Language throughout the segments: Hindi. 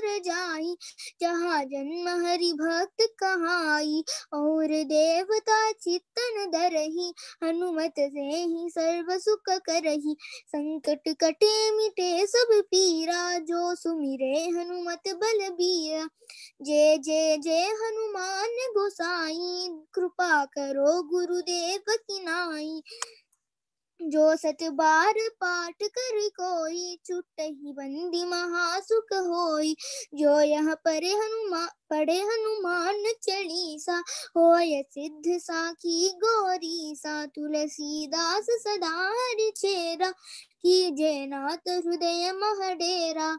पुर जाई, जहाँ जन्म हरि भक्त कहाई। और देवता चित्तन धरहि, हनुमत से ही सर्व सुख करही। संकट कटे मिटे सब पीरा, जो सुमिरे हनुमत बलबीरा। जय जय जय हनुमान गोसाई, कृपा करो गुरुदेव की नाई। जो सत बार पाठ कर कोई, छुटहि बंदी महासुख होई। जो यह पढ़े हनुमान चालीसा, होय सिद्ध साखी गौरीसा। तुलसीदास सदा हरिचेरा, कीजय नाथ हृदय मह डेरा।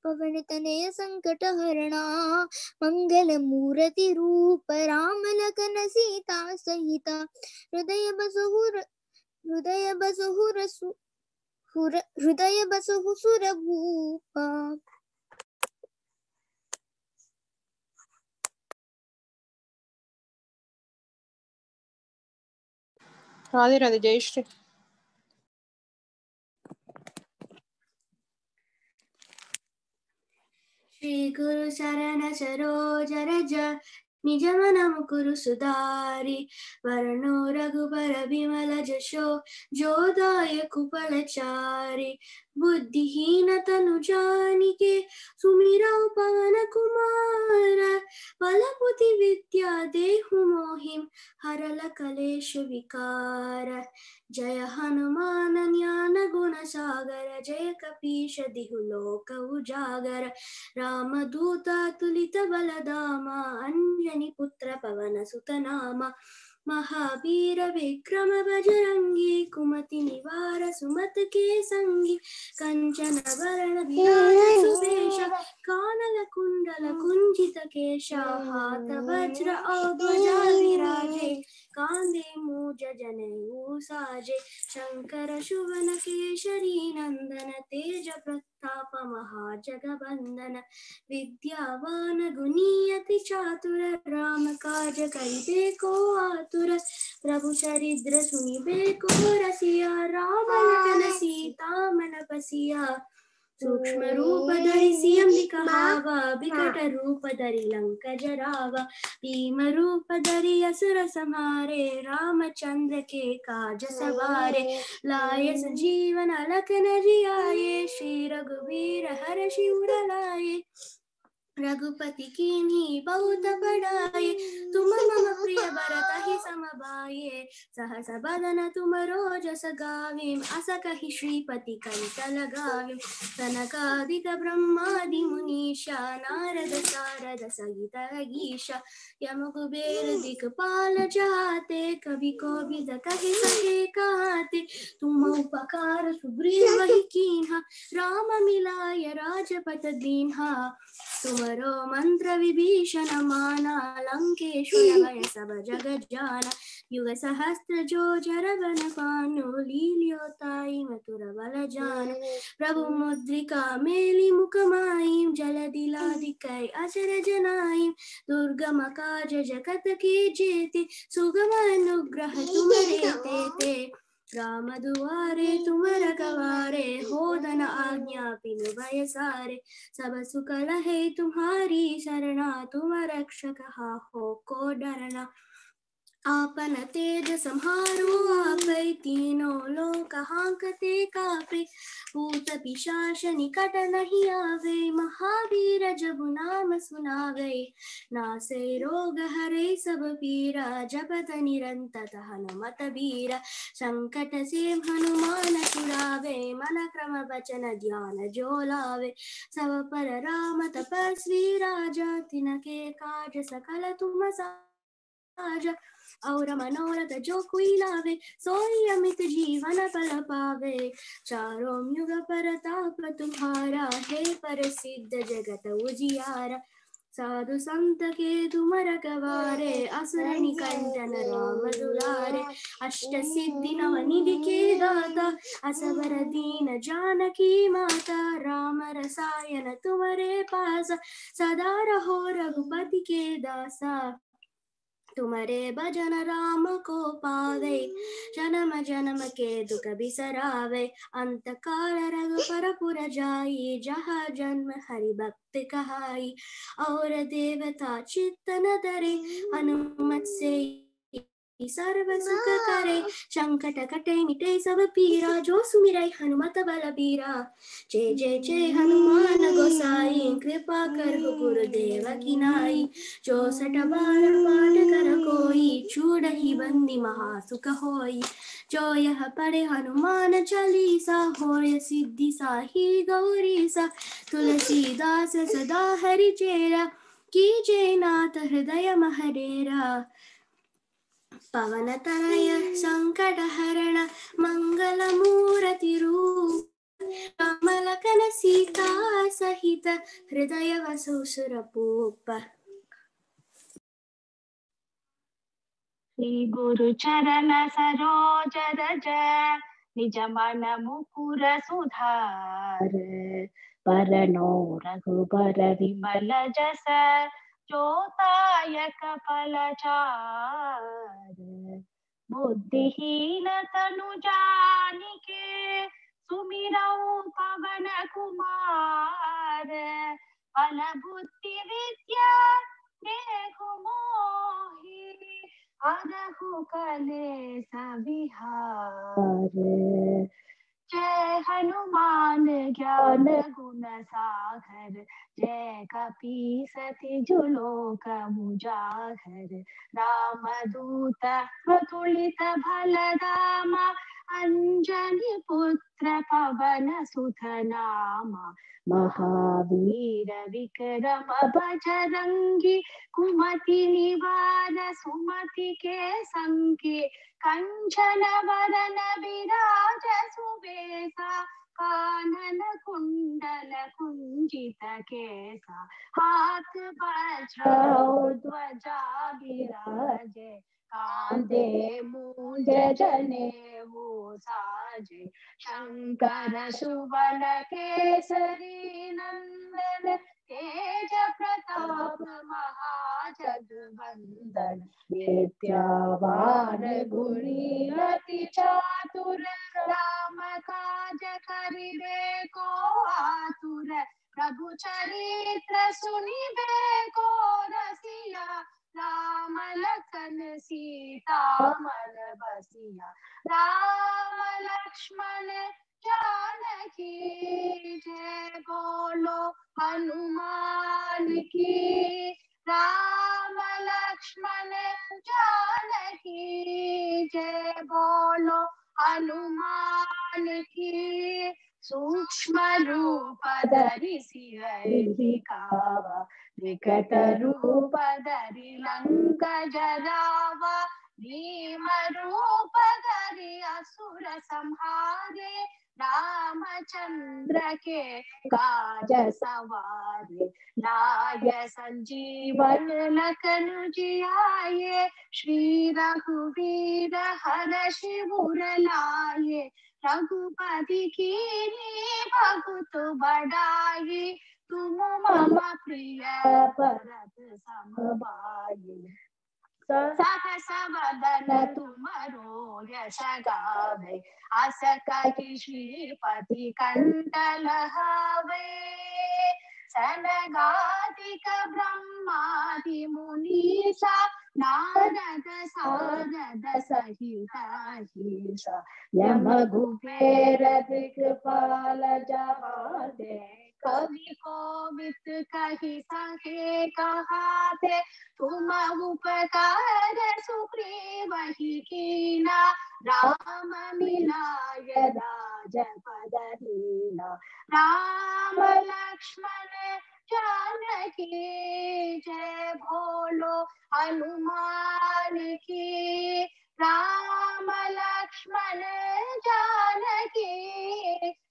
पवन तनय संकट हरणा, मंगल मूर्ति रूप। राम लखन सीता सहिता, हृदय बसहु सुरभूपा। राधे राधे। जय श्री श्री गुरु शरण सरोज रज, निज मन मुकुरु सुधारि। वरनो रघुबर बिमल जशो, जो दायक फलचारि। बुद्धिहीन तनु जानिके, सुमिरौ पवन कुमार। बल बुद्धि विद्या देहु मोहिं, हरल कलेश विकार। जय हनुमान ज्ञान गुण सागर, जय कपीश तिहु लोक उजागर। रामदूत अतुलित बलधामा, अंजनी पुत्र पवन सुत नामा। महावीर विक्रम बजरंगी, कुमति निवार सुमत के संगी। कंचन वरण विराज सुबेश, कानन कुंडल कुंजित केशा। हाथ वज्र और ध्वजा विराजे, कांधे मूज जनेऊ साजे। शंकर सुवन केसरी नंदन, तेज प्रताप महाजगबंदन। विद्यावान गुणी अति चातुर, राम काज करिबे को आतुर। प्रभु चरित्र सुनिबे को रसिया, राम लखन सीता मन बसिया। सूक्ष्म रूप धरि सियम दिखावा, विकट रूप धरि लंक जरावा। भीम रूप धरि असुर संहारे, रामचंद्र के काज सवारे। लाए संजीवन लखन जियाए, श्री रघुवीर हर्षि उर लाए। रघुपति कीन्ही बहुत बड़ाई, तुम मम प्रिय भरत ही सम भाई। सहस बदन तुम रोजस गावें, अस कहि श्रीपति कंठ लगावें। सनकादिक ब्रह्मादि मुनीषा, नारद सारद सहित अहीशा। यम कुबेर दिखपाल जाते, कवि कोविद कहि सके कहते। तुम उपकार सुग्रीव ही कीन्हा, राम मिलाय राजपद दीन्हा। तुमरो मंत्र विभीषण माना, लंकेश्वर भय सब जग जाना। युग सहस्त्र जो जर बन पानु, लील्योताई मधुर बल जान। प्रभु मुद्रिका मेली मुख माई, जल दिलाधिकै अचर जनाई। दुर्गम काज जगत के जेते, सुगम अनुग्रह तुम्हारे तेते। राम दुआरे तुम रखवारे, हो धन आज्ञा बिनु भय सारे। सब सुख लहे तुम्हारी शरणा, तुम रक्षक हो को डरना। आपन तेज सम्हारो आपै, तीनों लोक हांकते कापे। भूत पिशाच निकट नहीं आवे, महावीर जब नाम सुनावे। नासे रोग हरे सब पीरा, जपत निरंतर हनुमत बीरा। संकट से हनुमान छुड़ावे, मन क्रम वचन ध्यान जो लावे। सब पर राम तपस्वी राजा, तिनके काज सकल तुम साजा। और मनोरथ जो कोई लावे, सोई अमित जीवन फल पावे। चारों युग परताप तुम्हारा, है प्रसिद्ध जगत उजियारा। साधु संत के तुम रखवारे, असुर निकंदन राम दुलारे। अष्ट सिद्धि नव निधि के दाता, असवर दीन जानकी माता। राम रसायन तुम्हारे पासा, सदा रहो रघुपति के दासा। तुम्हारे भजन राम को पावे, जन्म जन्म के दुख बिसरावे। अंत काल रघुबर पुर जाई, जहाँ जन्म हरि भक्त कहाई। और देवता चित्त न धरे, हनुमत से सर्व सुख करे। संकट कटे मिटे सब पीरा, जो सुमिरै हनुमत बलबीरा। जय जय जय हनुमान गोसाई, कृपा करहु गुरुदेव की नाई। 64 बार पाठ कर कोई, छूडहि बंदी महासुख होई। जो यह पढ़े हनुमान चालीसा, होय सिद्धि साही गौरीसा। तुलसीदास सदा हरि चेरा, कीजे नाथ हृदय महडेरा। पवन तनय संकट हरण, मंगल मूर्ति रूप। राम लखन सीता सहित, हृदय वसु सुरभूप। श्री गुरु चरण सरोज रज, निज मन मुकुर सुधार। बरनो रघुबर विमल जस, जोतायक फलचार। बुद्धिहीन तनु जानिके, सुमिरौ पवन कुमार। बल बुद्धि विद्या देहु मोहि, अरहु कलेस विहार। जय हनुमान ज्ञान गुण सागर, जय कपीस तिजु लोक उजागर। राम दूत अतुलित बल धामा, अंजनी पुत्र पवन सुत नामा। महावीर विक्रम बजरंगी, कुमति निवार सुमति के संगी। कंचन वरन विराज सुबेसा, कानन कुंडल कुंजित केसा। हाथ वज्र ध्वजा विराजे, कांधे मूंज जनेऊ साजे। शंकर सुवन केसरी नंदन, तेज प्रताप महाजगवंदन। विद्यावान गुणी अति चातुर, राम काज करिबे को आतुर। प्रभु चरित्र सुनिबे को रसिया, राम लखन सीता मन बसिया। राम लक्ष्मण जानकी, जय बोलो हनुमान की। राम लक्ष्मण जानकी, जय बोलो हनुमान की। सूक्ष्म रूप धरि सियहि दिखावा, विकट रूप धरि लंक जरावा। भीम रूप धरि असुर संहारे, रामचंद्र के काज सवारे। लाय संजीवन लखन जियाए, श्री रघुवीर हरषि उर लाए। रघुपति कीन्ही बहुत बड़ाई, तुम मम प्रिय भरत सम भाई। सहस वदन तुमरो यश गावे, अस कहि श्रीपति कंठ लहावे। सनगादिक ब्रह्मादि मुनीसा, नारद सारद सहित अहिसा। यम कुबेर दिक्पाल जहाँ ते, कवि कोविद कहि सके कहाते। तुम उपकार सुग्रीवहि कीना, राम मिलाय राजपद दीना। राम लक्ष्मण जानकी, जय बोलो हनुमान की। राम लक्ष्मण जानकी,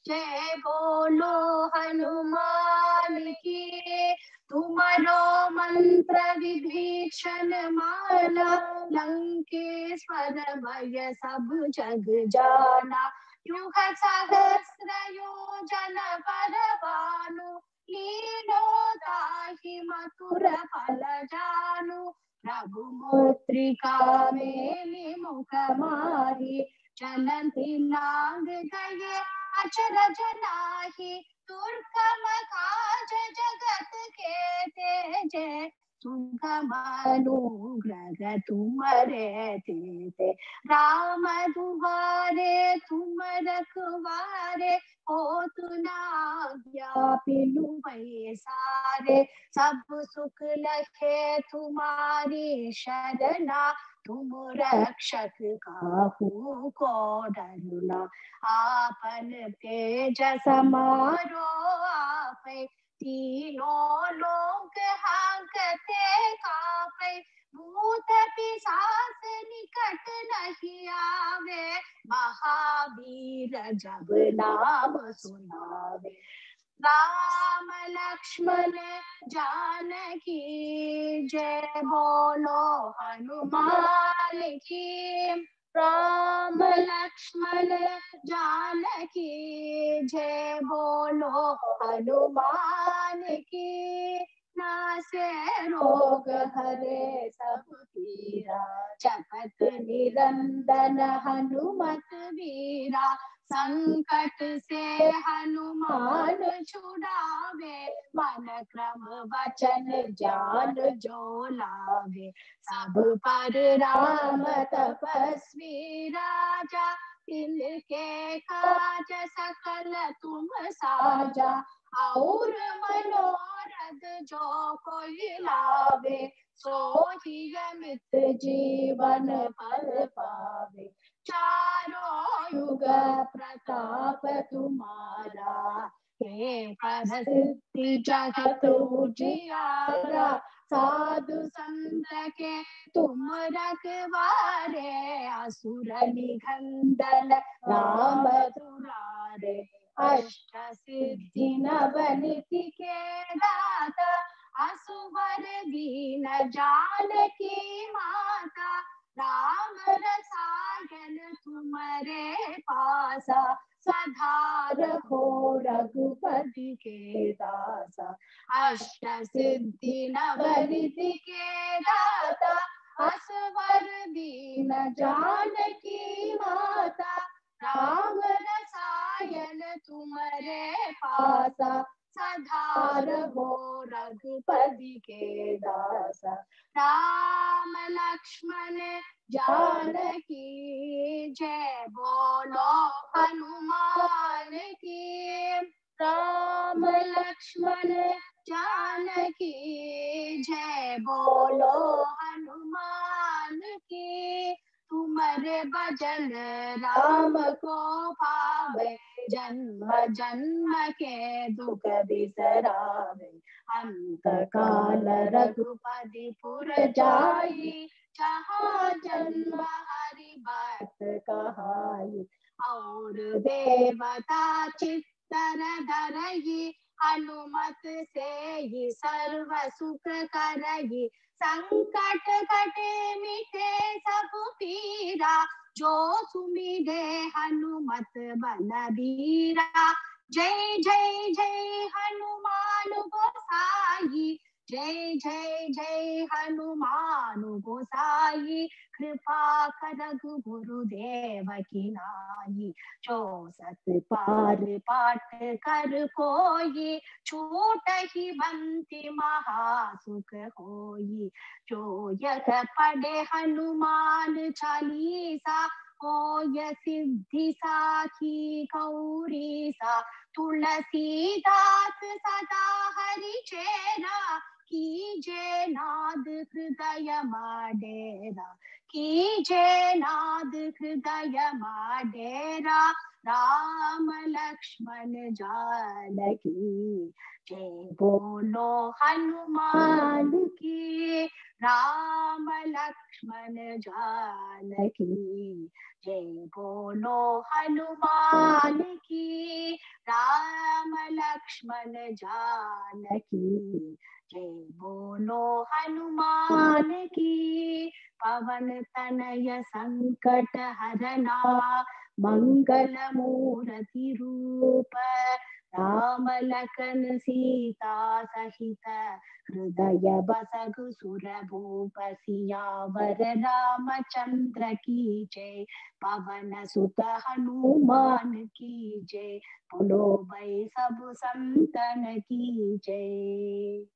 जय बोलो हनुमान की। तुम्हारो मंत्र विभीषण माना, लंकेश्वर भय सब जग जाना। युग सहस्र योजन पर भानु, लीनो ताहि मधुर फल जानु। प्रभु मुद्रिका मेलि मुख माहि चलंति लांग गए अचरज नाही दुर्गम काज जगत के तेजे सुगम अनुग्रह तुम्हारे तेते राम दुआरे तुम रखवारे हो तुना पिलु भय सारे सब सुख लखे तुम्हारी शरणा तुम रक्षक काहू को डरना आपन तेज समारो आपै तीनों लोक हांकते कापै भूत पिशाच निकट नहीं आवे महावीर जब नाम सुनावे राम लक्ष्मण जानकी जय बोलो हनुमान की राम लक्ष्मण जानकी जय बोलो हनुमान की नासे रोग हरे सब पीरा जपत निरंजन हनुमत वीरा संकट से हनुमान छुड़ावे मन क्रम वचन ज्ञान जो लावे सब पर राम तपस्वी राजा तिनके काज सकल तुम साजा और मनोरथ जो कोई लावे सो ही अमित जीवन फल पावे चारों युग प्रताप तुम्हारा हे प्रसिद्धि जगत उजियारा साधु संत के तुम रखवारे असुर निकंदन राम दुलारे अष्ट सिद्धि नवनिधि के दाता असुवर दीन जानकी माता राम रसायन तुम्हारे पासा सदा रहो रघुपति के दासा अष्ट सिद्धि नवनिधि के दाता असवर दीन जानकी माता राम रसायन तुम्हारे पासा सदा रहो रघुपति के दासा राम लक्ष्मण जानकी जय बोलो हनुमान की राम लक्ष्मण जानकी जय बोलो हनुमान की तुम्हारे भजन राम को पावे जन्म जन्म के दुख बिसरावे अंत काल रघुपति पुर जाई जहाँ जन्म हरि भक्त कहाई और देवता चित्तन धरई हनुमत से ही सर्व सुख करई संकट कटे मिटे सब पीरा जो सुमिरे हनुमत बलबीरा जय जय जय हनुमान गोसाई जय जय जय हनुमान गोसाई कृपा कर गुरुदेव की नाई जो सत पार पाठ कर कोई छूट ही बंती महासुख होई जो यह पढ़े हनुमान चालीसा होय सिद्धि साखी गौरी सा तुलसीदास सदा हरि चेरा कीजे नाद हृदय माडेरा कीजे नाद हृदय माडेरा राम लक्ष्मण जानकी जय बोलो हनुमान की राम लक्ष्मण जानकी जय बोलो हनुमान की राम लक्ष्मण जानकी जय बोलो हनुमान की पवन तनय संकट हरना मंगल मूर्ति रूप राम लखन सीता सहित हृदय बसगु सुर भूप सियावर रामचंद्र की जय। पवन सुत हनुमान की जय। बोलो भाई सब संतन की जय।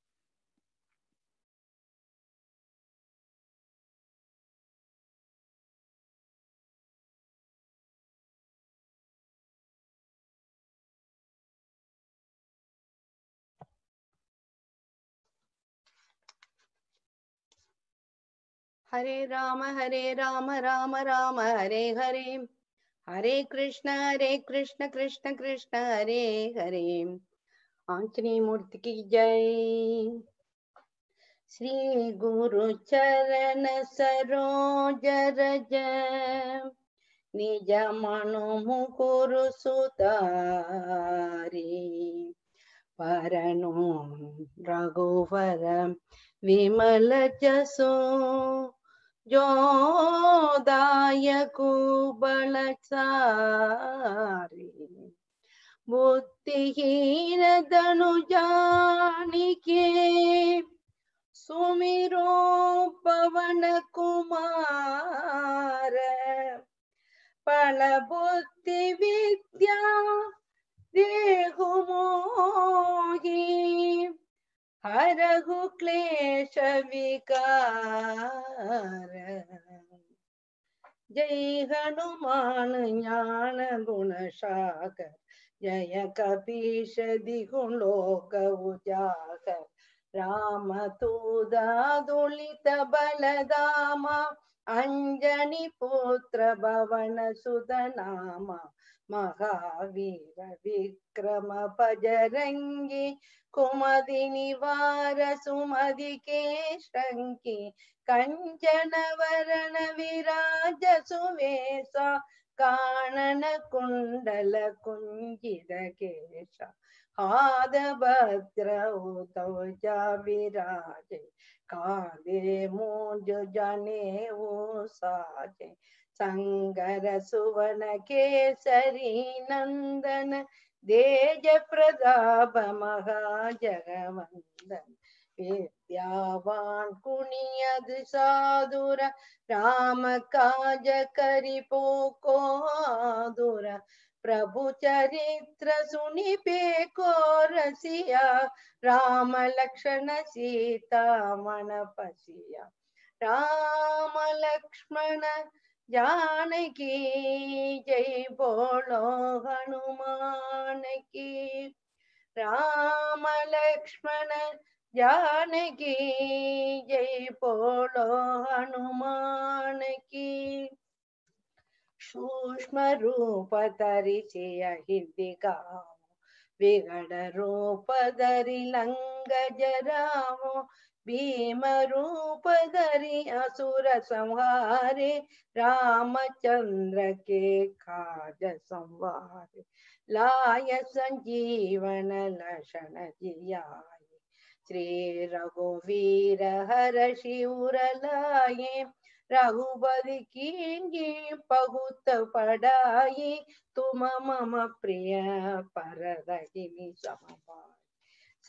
हरे राम राम राम हरे हरे, हरे कृष्ण कृष्ण कृष्ण हरे हरे। आंजनेय मूर्ति की जय। श्री गुरु चरण सरोज रज निज मनु मुकुरु सुधारी। परनु रघुवर विमल जसो जो दायकु बलचारी। बुद्धिहीन धनु जानिके सुमिरो पवन कुमार। बल बुद्धि विद्या देहु मोहि हरहु क्लेश विकार। जय हनुमान ज्ञान गुण सागर, जय कपीश दिगुण लोक उजागर। राम दूत दुलित बलधामा, अंजनी पुत्र भवन सुत नामा। महावीर विक्रम बजरंगी, कुमति निवार सुमति के शंकी। कंचन वरण विराज सुवेशा, कानन कुंडल कुंजित केशा। हाथ भद्र ध्वजा विराजे, कांधे मूंज जनेऊ साजे। संगर सुवन केसरी नंदन, तेज प्रताप महाजगवंदन। विद्यावान गुणियत साधुर, राम काज करिबो को आतुर। प्रभु चरित्र सुनिबे को रसिया, राम लक्ष्मण सीता मन बसिया। राम लक्ष्मण जानकी जय, बोलो हनुमान की। राम लक्ष्मण जानकी जय, बोलो हनुमान की। सूक्ष्म रूप धरि सियहि गावो, विकट रूप धरि लंक जरावो। भीम रूप धरि असुर संहारे, रामचंद्र के काज संवारे। लाय संजीवन लक्षण जियाए, श्री रघुवीर हर्षि उर लाए। रघुपति कीन्ही बहुत पढ़ाई, तुम मम प्रिय पररहिमि समभाई।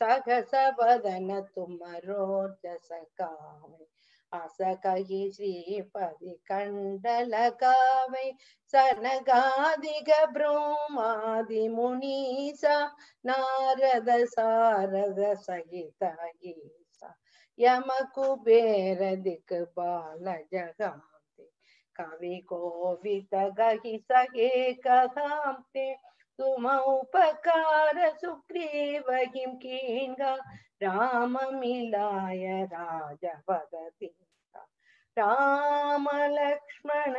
सहस बदन तुमरो जस गावै, आस कहि श्रीपति कंठ लगावै। सनकादिक ब्रह्मादि मुनीसा, नारद सारद सहित अहिसा। यम कुबेर दिक्पाल जगाते, कवि कोविद कहि सके कहाते। तुम उपकार सुग्रीव कीन्हा, राम मिलाय राजपद दीन्हा। राम लक्ष्मण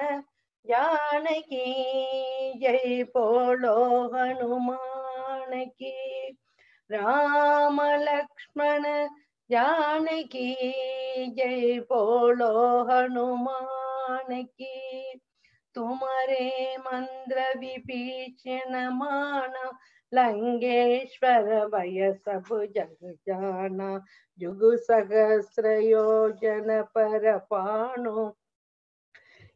जानकी जय, बोलो हनुमान की। राम लक्ष्मण जानकी जय, बोलो हनुमान की। तुम्हारे मंत्र विभीषण माना, लंकेश्वर भय सब जग जाना। जुग सहस्र योजन पर पानो,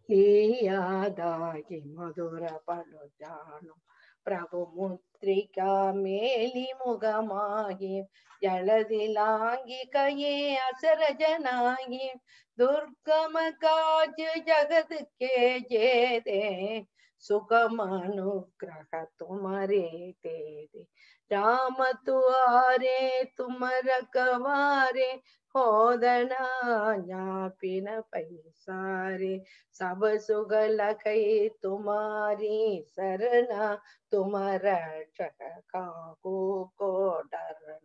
लिया दाहि मधुर पल जानो। प्रभु मुद्रिका मेली मुगमागी जलदिलांगी कये असरजनागी दुर्गम काज जगत के जेदे सुगम अनुग्रह तुम्हारे तेरे राम तुआरे तुम रखवारे होदना ज्ञापिन पैसारे सब सुग लखई तुम्हारी सरना तुम रक्षक काहू को डरना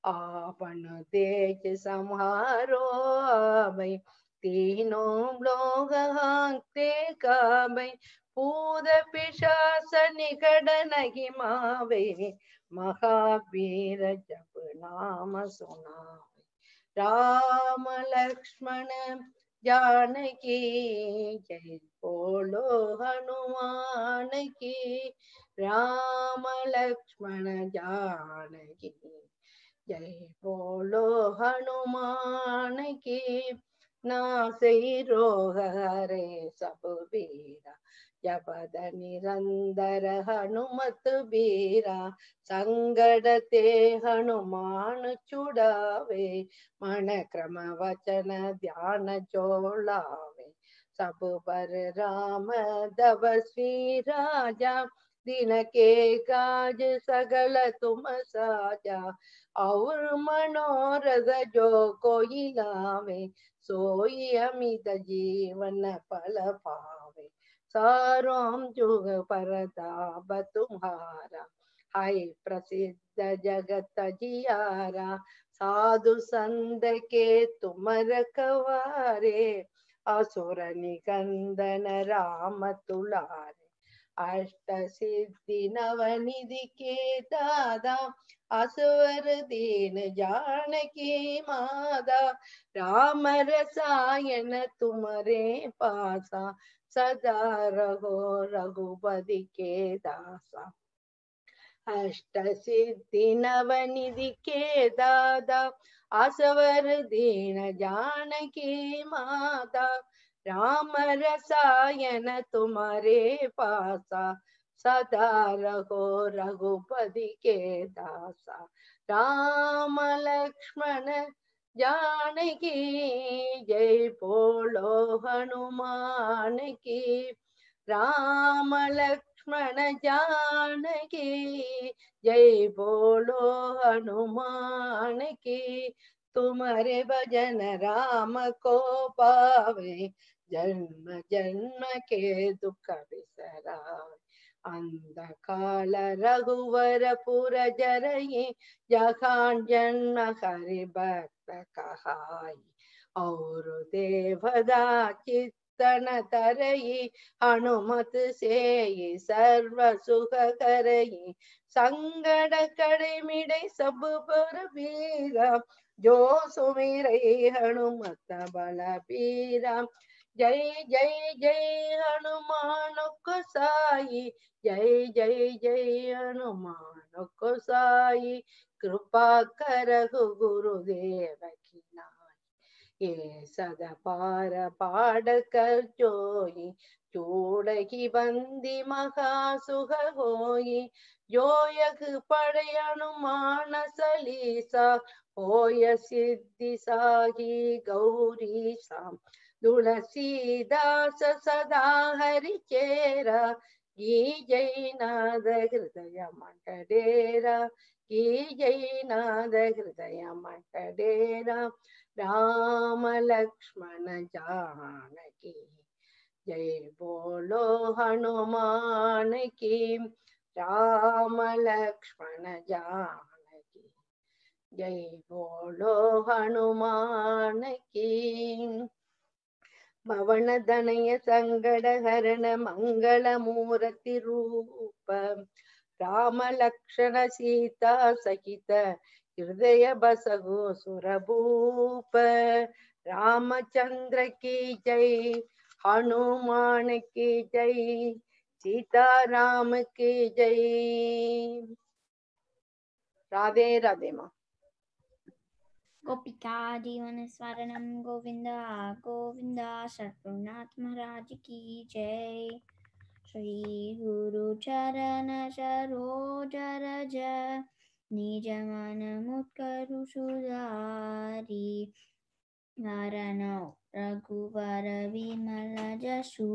आपन देख संहारो आबै तीनों लोग हांकते काबै भूत पिशाच निकट नहीं मावे महावीर जप नाम सुनावे राम लक्ष्मण जानकी जय बोलो हनुमान की राम लक्ष्मण जानकी जय बोलो हनुमान की नासई रोग हरे सब बीरा जपद निरंतर हनुमत बीरा संगड़ ते हनुमान छुड़ावे मन क्रम वचन ध्यान जोड़ावे सब पर राम तपस्वी राजा दिन के काज सगल तुम साजा और मनोरथ जो कोई लावे सोई अमित जीवन फल पावे सारों जुग परताप तुम्हारा हाय प्रसिद्ध जगत जियारा साधु संत के तुम रखवारे असुर निकंदन राम तुलारे अष्ट सिद्धि नवनिधि के दादा असवर दीन जानकी मादा राम रसायन तुम्हारे पासा सदा रहो रघुपति के दासा अष्ट सिद्धि नवनिधि के दादा असवर दीन जानकी माता राम रसायन तुम्हारे पासा सदा रहो रघुपति के दासा राम लक्ष्मण जानकी जय बोलो हनुमान की राम लक्ष्मण जानकी जय बोलो हनुमान की तुम्हारे भजन राम को पावे जन्म जन्म के दुख बिसरावे अंधकाल रघुवर पुर जरई जहां जन्म हरि भक्त कहाई और देवदा चित्तन तरई हनुमत से सर्व सुख करई संगड़ कड़े मिड़े सब पर वीरा जो सुमिरै हनुमत बलबीरा जय जय जय हनुमान गोसाई जय जय जय हनुमान गोसाई कृपा करहु गुरुदेव की नाई ये सदा पार पाड़ कर जोई चूड़ही बंदी महा सुख होई जो यग पढ़े हनुमान सलीसा होय सिद्धि साही गौरी साम तुलसीदास सदा हरि चेरा की जय नाद हृदय मठ डेरा की जय नाद हृदय मठ डेरा राम लक्ष्मण जानकी जय बोलो हनुमान की राम लक्ष्मण जानकी जय बोलो हनुमान की भवन धनय संगड़ हरण मंगल मूर्ति रूप राम लक्ष्मण सीता सहित हृदय बसगो सुरभूप रामचंद्र की जय हनुमान की जय सीता राम की जय। राधे राधे माँ। गोपिका जीवन स्मरणं गोविंदा गोविंदा सद्गुरुनाथ महाराज की जय। श्री गुरु चरण सरोज रज निज मन मुत्करु सुधारी वरणौ रघुवर विमल जसु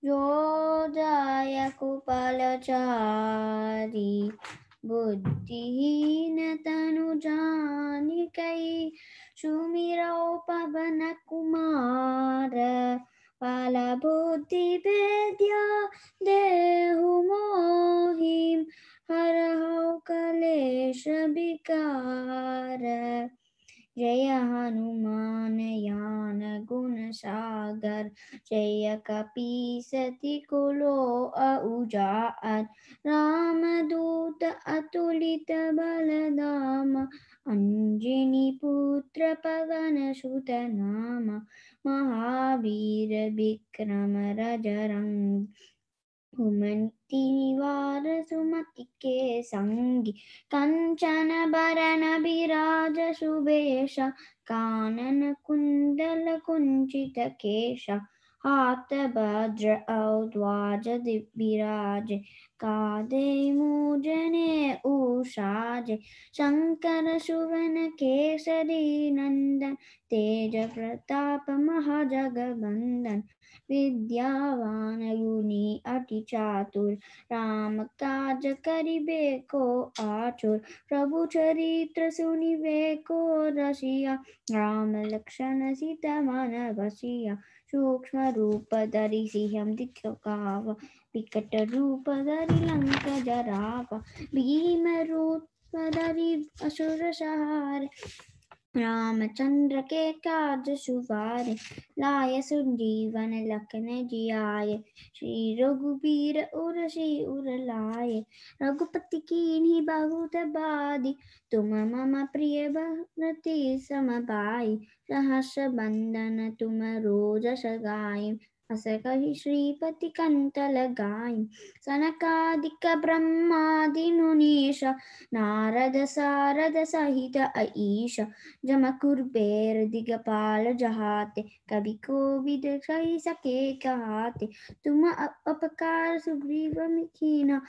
जो दायक फलचारी बुद्धिहीन तनु जानिकै सुमिरौ पवन कुमार बल बुद्धि विद्या देहु मोहिं हरहु कलेश विकार जय हनुमान ज्ञान गुण सागर जय कपीसति कुलो उजागर रामदूत अतुलित बलधाम अंजनी पुत्र पवन सुत नाम महावीर विक्रम रजरंग कुमति निवार सुमति के संगी कंचन बरन विराज सुबेश कानन कुंडल कुंचित केश हाथ भद्र और ध्वज विराज कांधे मूजने उषाज शंकर सुवन केसरी नंदन तेज प्रताप महाजगवंदन विद्यावान गुणी अति चातुर राम काज करिबे को आतुर प्रभु चरित्र सुनिबे को रसिया राम लक्ष्मण सीता मन बसिया सूक्ष्म रूप धरि सिंह दिखावा विकट रूप धरि लंक जरावा भीम रूप धरि असुर संहारे रामचंद्र के काज सुवारे लाय संजीवन लखन जियाए श्री रघुबीर उरसी उर लाए रघुपति कीन्ही बहुत बादी तुम मम प्रिय भरति सम भाई सहस बंदन तुम रोज सगाई अस कहि श्रीपति कंठ लगाई सनकादिक ब्रह्मादि मुनीश नारद सारद सहित ईश जम कुर्बेर दिगपाल जहाते कवि कोविद कहि सके कहाते तुम अपकार सुग्रीव कीन्हा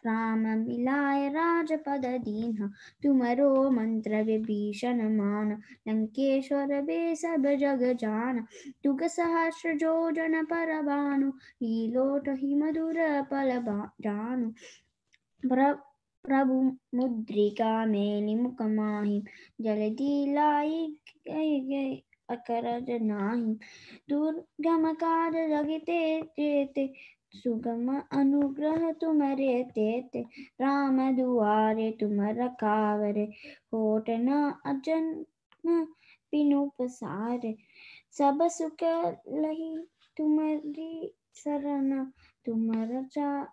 राम मिलाय राजपद दीन्हा तुमरो मंत्र विभीषण मान लंकेश्वर वे सब जग जान तुग सहस्र जोजन पर भानु लीलोटहि मधुर पल जानु प्रभु मुद्रिका मेलि मुख माहि जल्दी लाई गई अकरज नाही दुर्गम काज जगिते जेते सुगम अनुग्रह तुम्हारे तेते राम दुआरे तुम रखावरे होठ न अजन्म बिनु पसारे सब सुख लही तुम्हारी शरण तुम रक्षक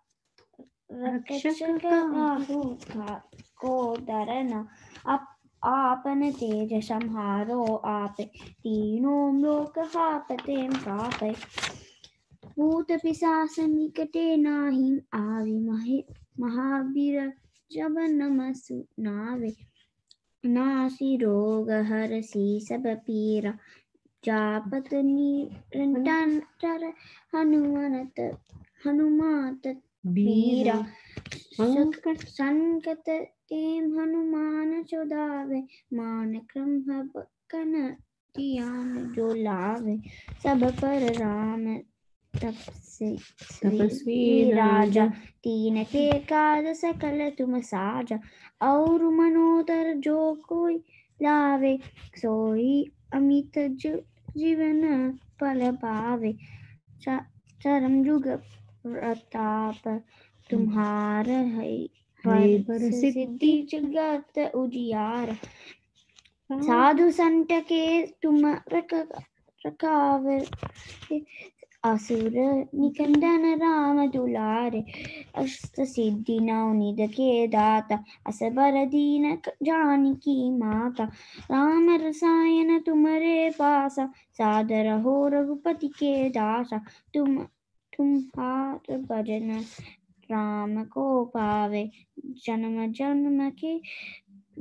काहू को डरना आपन तेज संहारो आपे तीनों लोक हापते कापे भूत पिशाच निकटे नाही आवे महावीर जब नमसु नावे नासी रोग हरसी सब पीरा जापत निरंतर हनुमात बीरा संकट तेम हनुमान चुदावे मान क्रम कन तियान जो लावे सब पर राम तपस्वी राजा तीन के काज सकल तुम साजा और मनोदर जो कोई लावे सोई अमित जीवन फल पावे चरम जुग प्रताप तुम्हार है पर सिद्धि जगत उजियार साधु संत के तुम रखावे असुर निकंदन राम दुलारे अष्ट सिद्धि नवनिध के दाता असबर दीन जानकी माता राम रसायन तुम्हारे पासा सादर हो रघुपति के दासा तुम्हार भजन राम को पावे जन्म जन्म के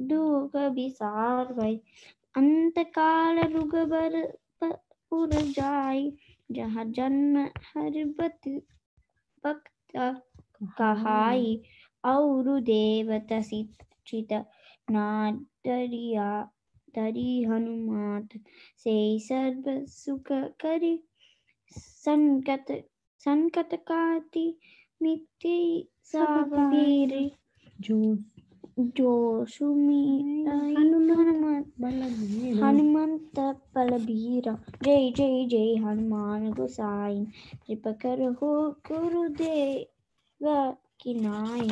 दुख विसार भय अंत काल रुगबर पुर जाई जहाँ जन्म हरिबत भक्त कहाई और देवता चित ना डरिया डरी हनुमात से सर्व सुख करी संकट काटि मिट्टी सब पीरी जो सुमिरै हनुमंत बलबीर। जय जय जय हनुमान गोसाई कृपा करो गुरुदेव की नाई।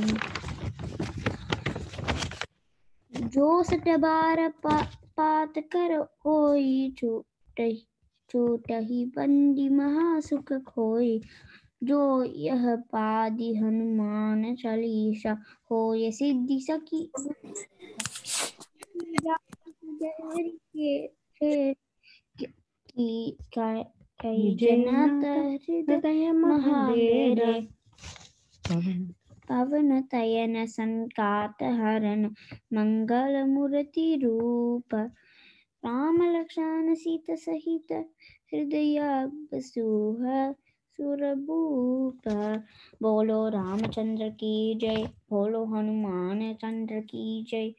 जो सत बार पात कर होई छूटहि बंदी महासुख खोई। जो यह पादि हनुमान चालीसा होय सिद्धि सखी कई जनत हृदय महाडेरे। पवन तयन संकात हरण मंगल मूर्ति रूप। राम लक्ष्मण सीता सहित हृदय बसुह सुरभूप। बोलो रामचंद्र की जय बोलो हनुमान चंद्र की जय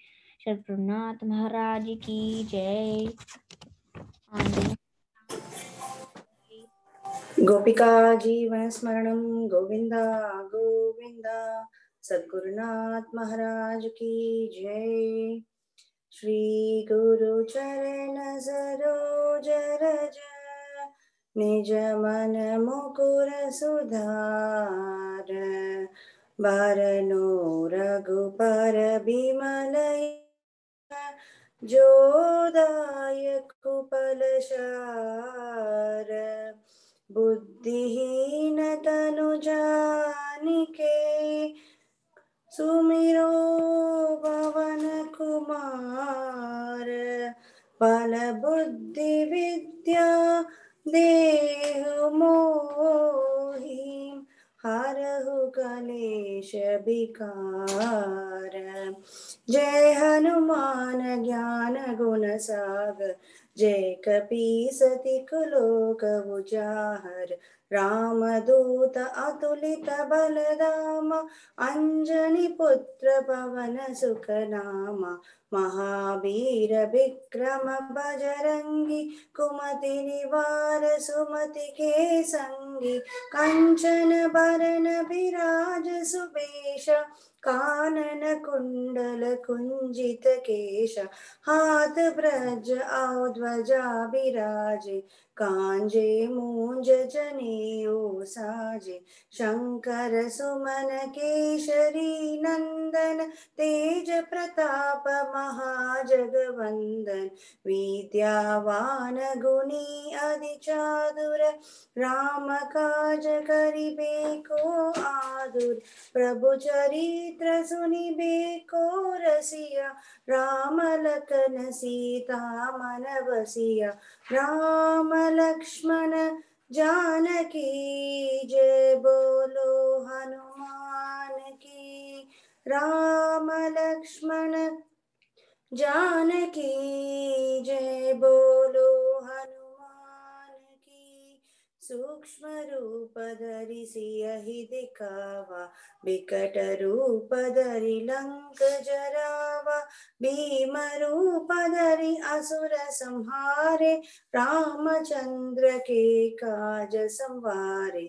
शत्रुनाथ महाराज की जय। गोपिका जीवन स्मरणं गोविंदा गोविंदा सद्गुरुनाथ महाराज की जय। श्री गुरु चरण सरोज रज निज मन मुकुर सुधार। बारनो रघुपर बिमल जो दायक कुपलशार। बुद्धिहीन तनु जानिके सुमिरो पवन कुमार। बल बुद्धि विद्या देहु मोहि हरहु कलेश विकार। जय हनुमान ज्ञान गुण सागर जय कपीस तिहु लोक उजागर। रामदूत अतुलित बल धामा अंजनी पुत्र पवन सुत नामा। महावीर विक्रम बजरंगी कुमति निवार सुमति के संगी। कंचन बरन विराज सुबेश कानन कुंडल कुंजित केश। हाथ ब्रज और ध्वजा विराजे कांजे मूंज जनेऊ साजे। शंकर सुमन केशरी नंदन तेज प्रताप महाजगवंदन। विद्यावान गुणी अति चातुर राम काज करिबे को आतुर। प्रभु चरित्र सुनिबे को रसिया राम लखन सीता मन बसिया। राम लक्ष्मण जानकी जय बोलो हनुमान की। राम लक्ष्मण जानकी जय बोलो हनुमान की। सूक्ष्म रूप धरि सियहि दिखावा विकट रूप धरि लंक जरावा। भीम रूप धरि असुर संहारे रामचंद्र के काज संवारे।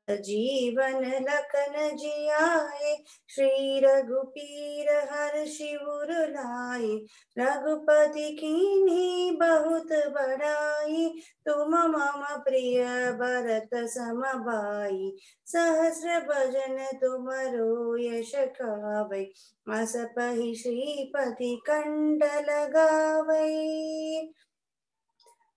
जीवन लखन जियाए श्री रघुपीर हर्षि उर लाए। रघुपति कीन्ही बहुत बड़ाई तुम मम प्रिय भरत सम भाई। सहस्र भजन तुमरो यश गावै अस पहि श्रीपति कंठ लगावै।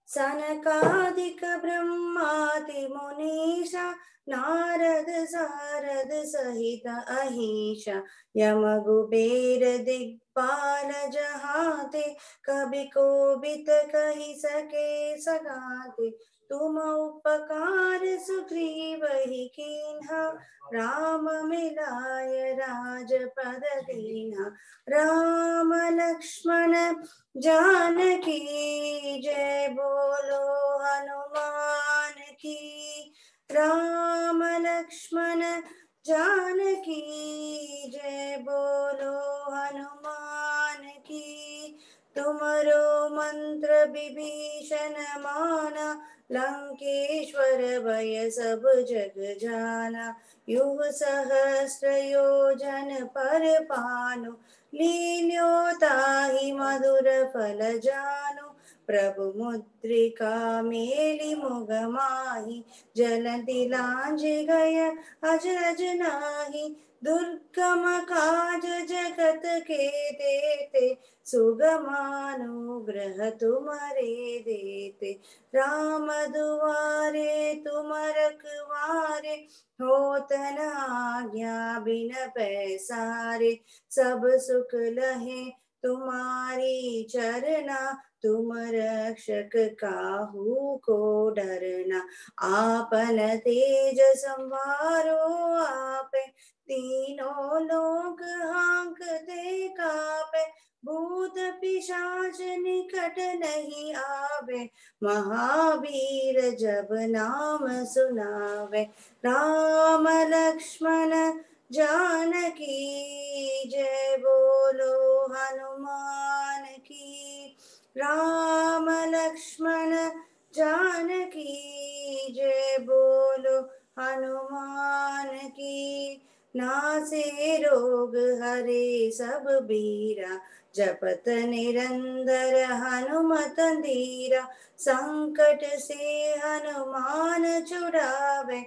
सनकादिक ब्रह्मादि मुनीषा नारद सारद सहित अहीशा। यम कुबेर दिक्पाल जहाते कवि कोविद कहि सके सगाते। तुम उपकार सुग्रीवहि कीन्हा राम मिलाय राजपद दीन्हा। राम लक्ष्मण जानकी जय बोलो हनुमान की। राम लक्ष्मण जानकी जय बोलो हनुमान की। तुमरो मंत्र विभीषण माना, लंकेश्वर भय सब जग जाना। युग सहस्र योजन पर पानु, लील्यो ताहि मधुर फल जानु। प्रभु मुद्रिका मेलि मुख माहि, जलधि लांघि गय अजरज नाही। दुर्गम काज जगत के देते, सुगमानुग्रह तुम्हारे देते। राम दुआरे तुम रखवारे, होत न आज्ञा बिन पैसारे। सब सुख लहे तुम्हारी चरना, तुम रक्षक काहू को डरना। आपन तेज संवारो आपे, तीनों लोक हांकते कापे। भूत पिशाच निकट नहीं आवे, महावीर जब नाम सुनावे। राम लक्ष्मण जानकी जय बोलो हनुमान की। राम लक्ष्मण जानकी जय बोलो हनुमान की। नासे रोग हरे सब बीरा, जपत निरंतर हनुमत धीरा। संकट से हनुमान छुड़ावे,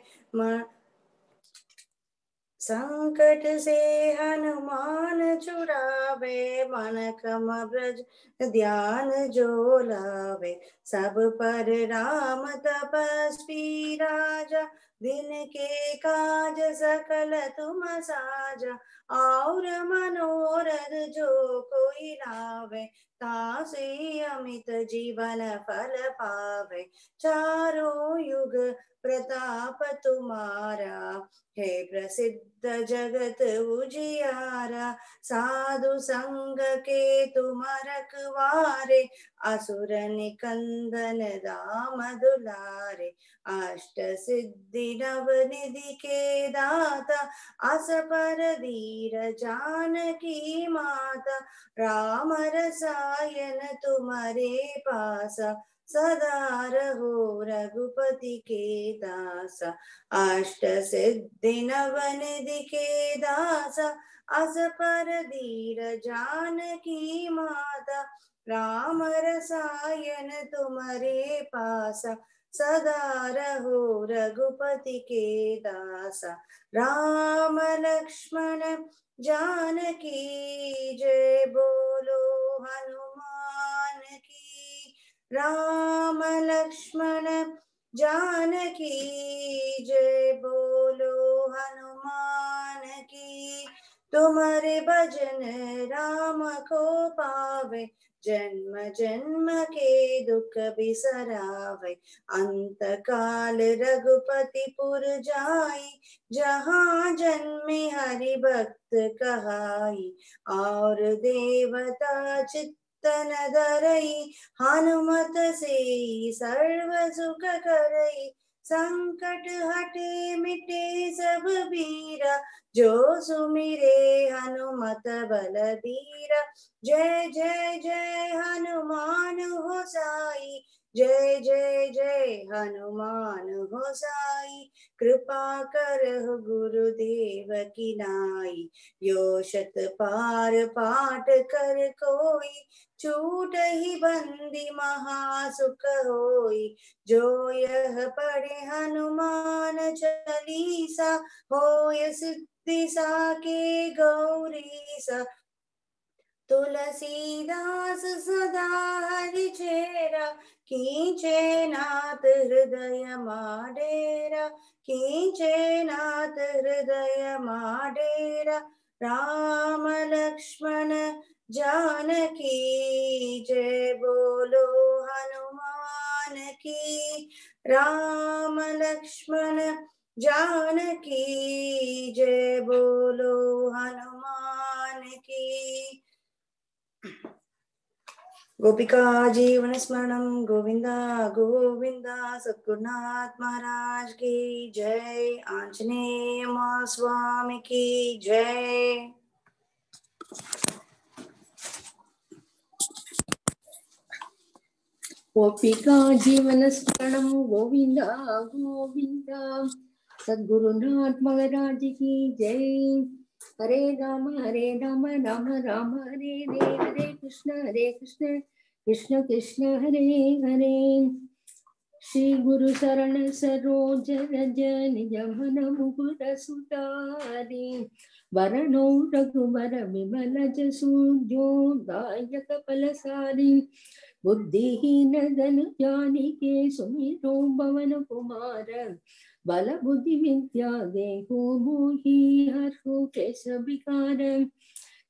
संकट से हनुमान छुड़ावे। मन क्रम ब्रज ध्यान जो लावे, सब पर राम तपस्वी राजा। दिन के काज सकल तुम साजा, और मनोरथ जो कोई लावे। तासे अमित जीवन फल पावे, चारों युग प्रताप तुम्हारा। हे प्रसिद्ध जगत उजियारा, साधु संग के तुम रखवारे। असुर निकंदन राम दुलारे, अष्ट सिद्धि नव निधि के दाता। असपर धीर जानकी माता, राम रसायन तुम्हारे पासा। सदा रहो रघुपति के दासा, अष्ट सिद्धि नव निधि के दासा। असपर धीर जानकी माता, राम रसायन तुम्हारे पासा। सदा रहो रघुपति के दासा। राम लक्ष्मण जानकी जय बोलो हनुमान की। राम लक्ष्मण जानकी जय बोलो हनुमान की। तुम्हारे भजन राम को पावे, जन्म जन्म के दुख बिसरावे। अंत काल रघुपति पुर जाई, जहाँ जन्मे हरि भक्त कहाई। और देवता चित्तन धरई, हनुमत से सर्व सुख करई। संकट हटे मिटे सब बीरा, जो सुमिरे हनुमत बलबीरा। जय जय जय हनुमान होसाई, जय जय जय हनुमान होसाई। कृपा करहु गुरुदेव की नाई, यो शत पार पाठ कर कोई। छूट ही बंदी महासुख होई, जो यह पढ़े हनुमान चालीसा। होय सिद्धि साके गौरीसा, तुलसीदास सदा हरि चेरा। कींचे नाथ हृदय माडेरा, कींचे नाथ हृदय माडेरा। राम लक्ष्मण जानकी जय बोलो हनुमान की। राम लक्ष्मण जानकी जय बोलो हनुमान की। गोपिका जीवन स्मरणं गोविंदा गोविंदा। सद्गुरुनाथ महाराज की जय। आंजनेय स्वामी की जय। गोपिका जीवन स्मरणं गोविंदा गोविंदा। सद्गुरुनाथ महाराज की जय। हरे राम राम राम हरे हरे, हरे कृष्ण कृष्ण कृष्ण हरे हरे। श्री गुरु शरण सरोज रज निज मन मुकुर सुधारि। वरणो रघुवर विमल जसु जो दायक फलसारि। बुद्धिहीन धन जानिके सुमिरो पवन कुमार। बल बुद्धि विद्या देहु मोहि हरहु क्लेश विकार।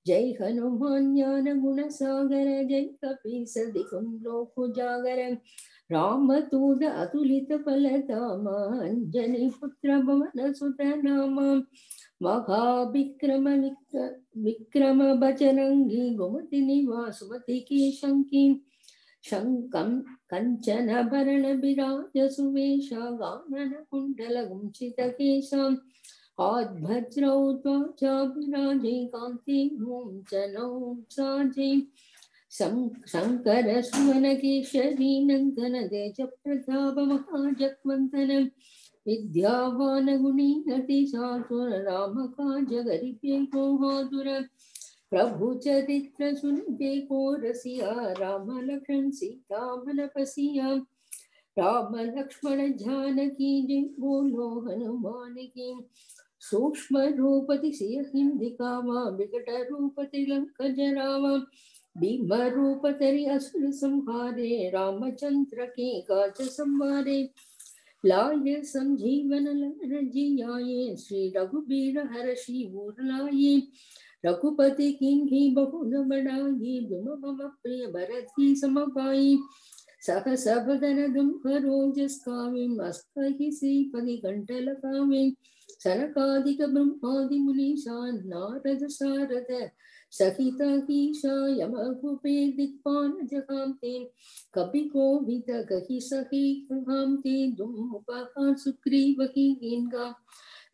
जय हनुमान ज्ञान गुण सागर जय कपीस दिकुं लोक उजागर। रामदूत अतुलित बल धाम अंजनी पुत्र पवन सुत नाम। महाविक्रम विक्रम बजरंगी गोमति निवास सुमति के शंकी। शंकं कंचन भरण विराज सुवेशा गानन कुंडल गुंचित केशं। आद्भज्रौ त्वचा विराजे कांति मूंचनौ साजे। शंकर सुवन केशरी नंदन तेज प्रताप महाजगवंदन। विद्यावान गुणी अति चातुर राम काज करिबे को हातुर। प्रभु चरित्र सुनबे को रसिया राम लखन सीता मन बसिया। राम लक्ष्मण जानकी जय बोलो हनुमान की। सूक्ष्म रूप तिसियहि दिखावा विकट रूप तिलंक जरावा। भीम रूप धरि असुर संहारे रामचंद्र के काज संवारे। लाय संजीवन लखन जियाए श्री रघुबीर हरषि उर लाए। रघुपति किन्हीं बहु न बढ़ाई तुम मम प्रिय भरत ही सम पाई। सहस बदन तुम्हारो जस गावें मस्तहि श्रीपति कंठ लगावें। सनकादिक ब्रह्मादि मुनीसा नारद सारद सहित ईशा यम कुबेर दिक्पाल जहांते। कपि कोविद कहि सहि कहांते तुम उपहार सुग्रीव ही कीन्हा।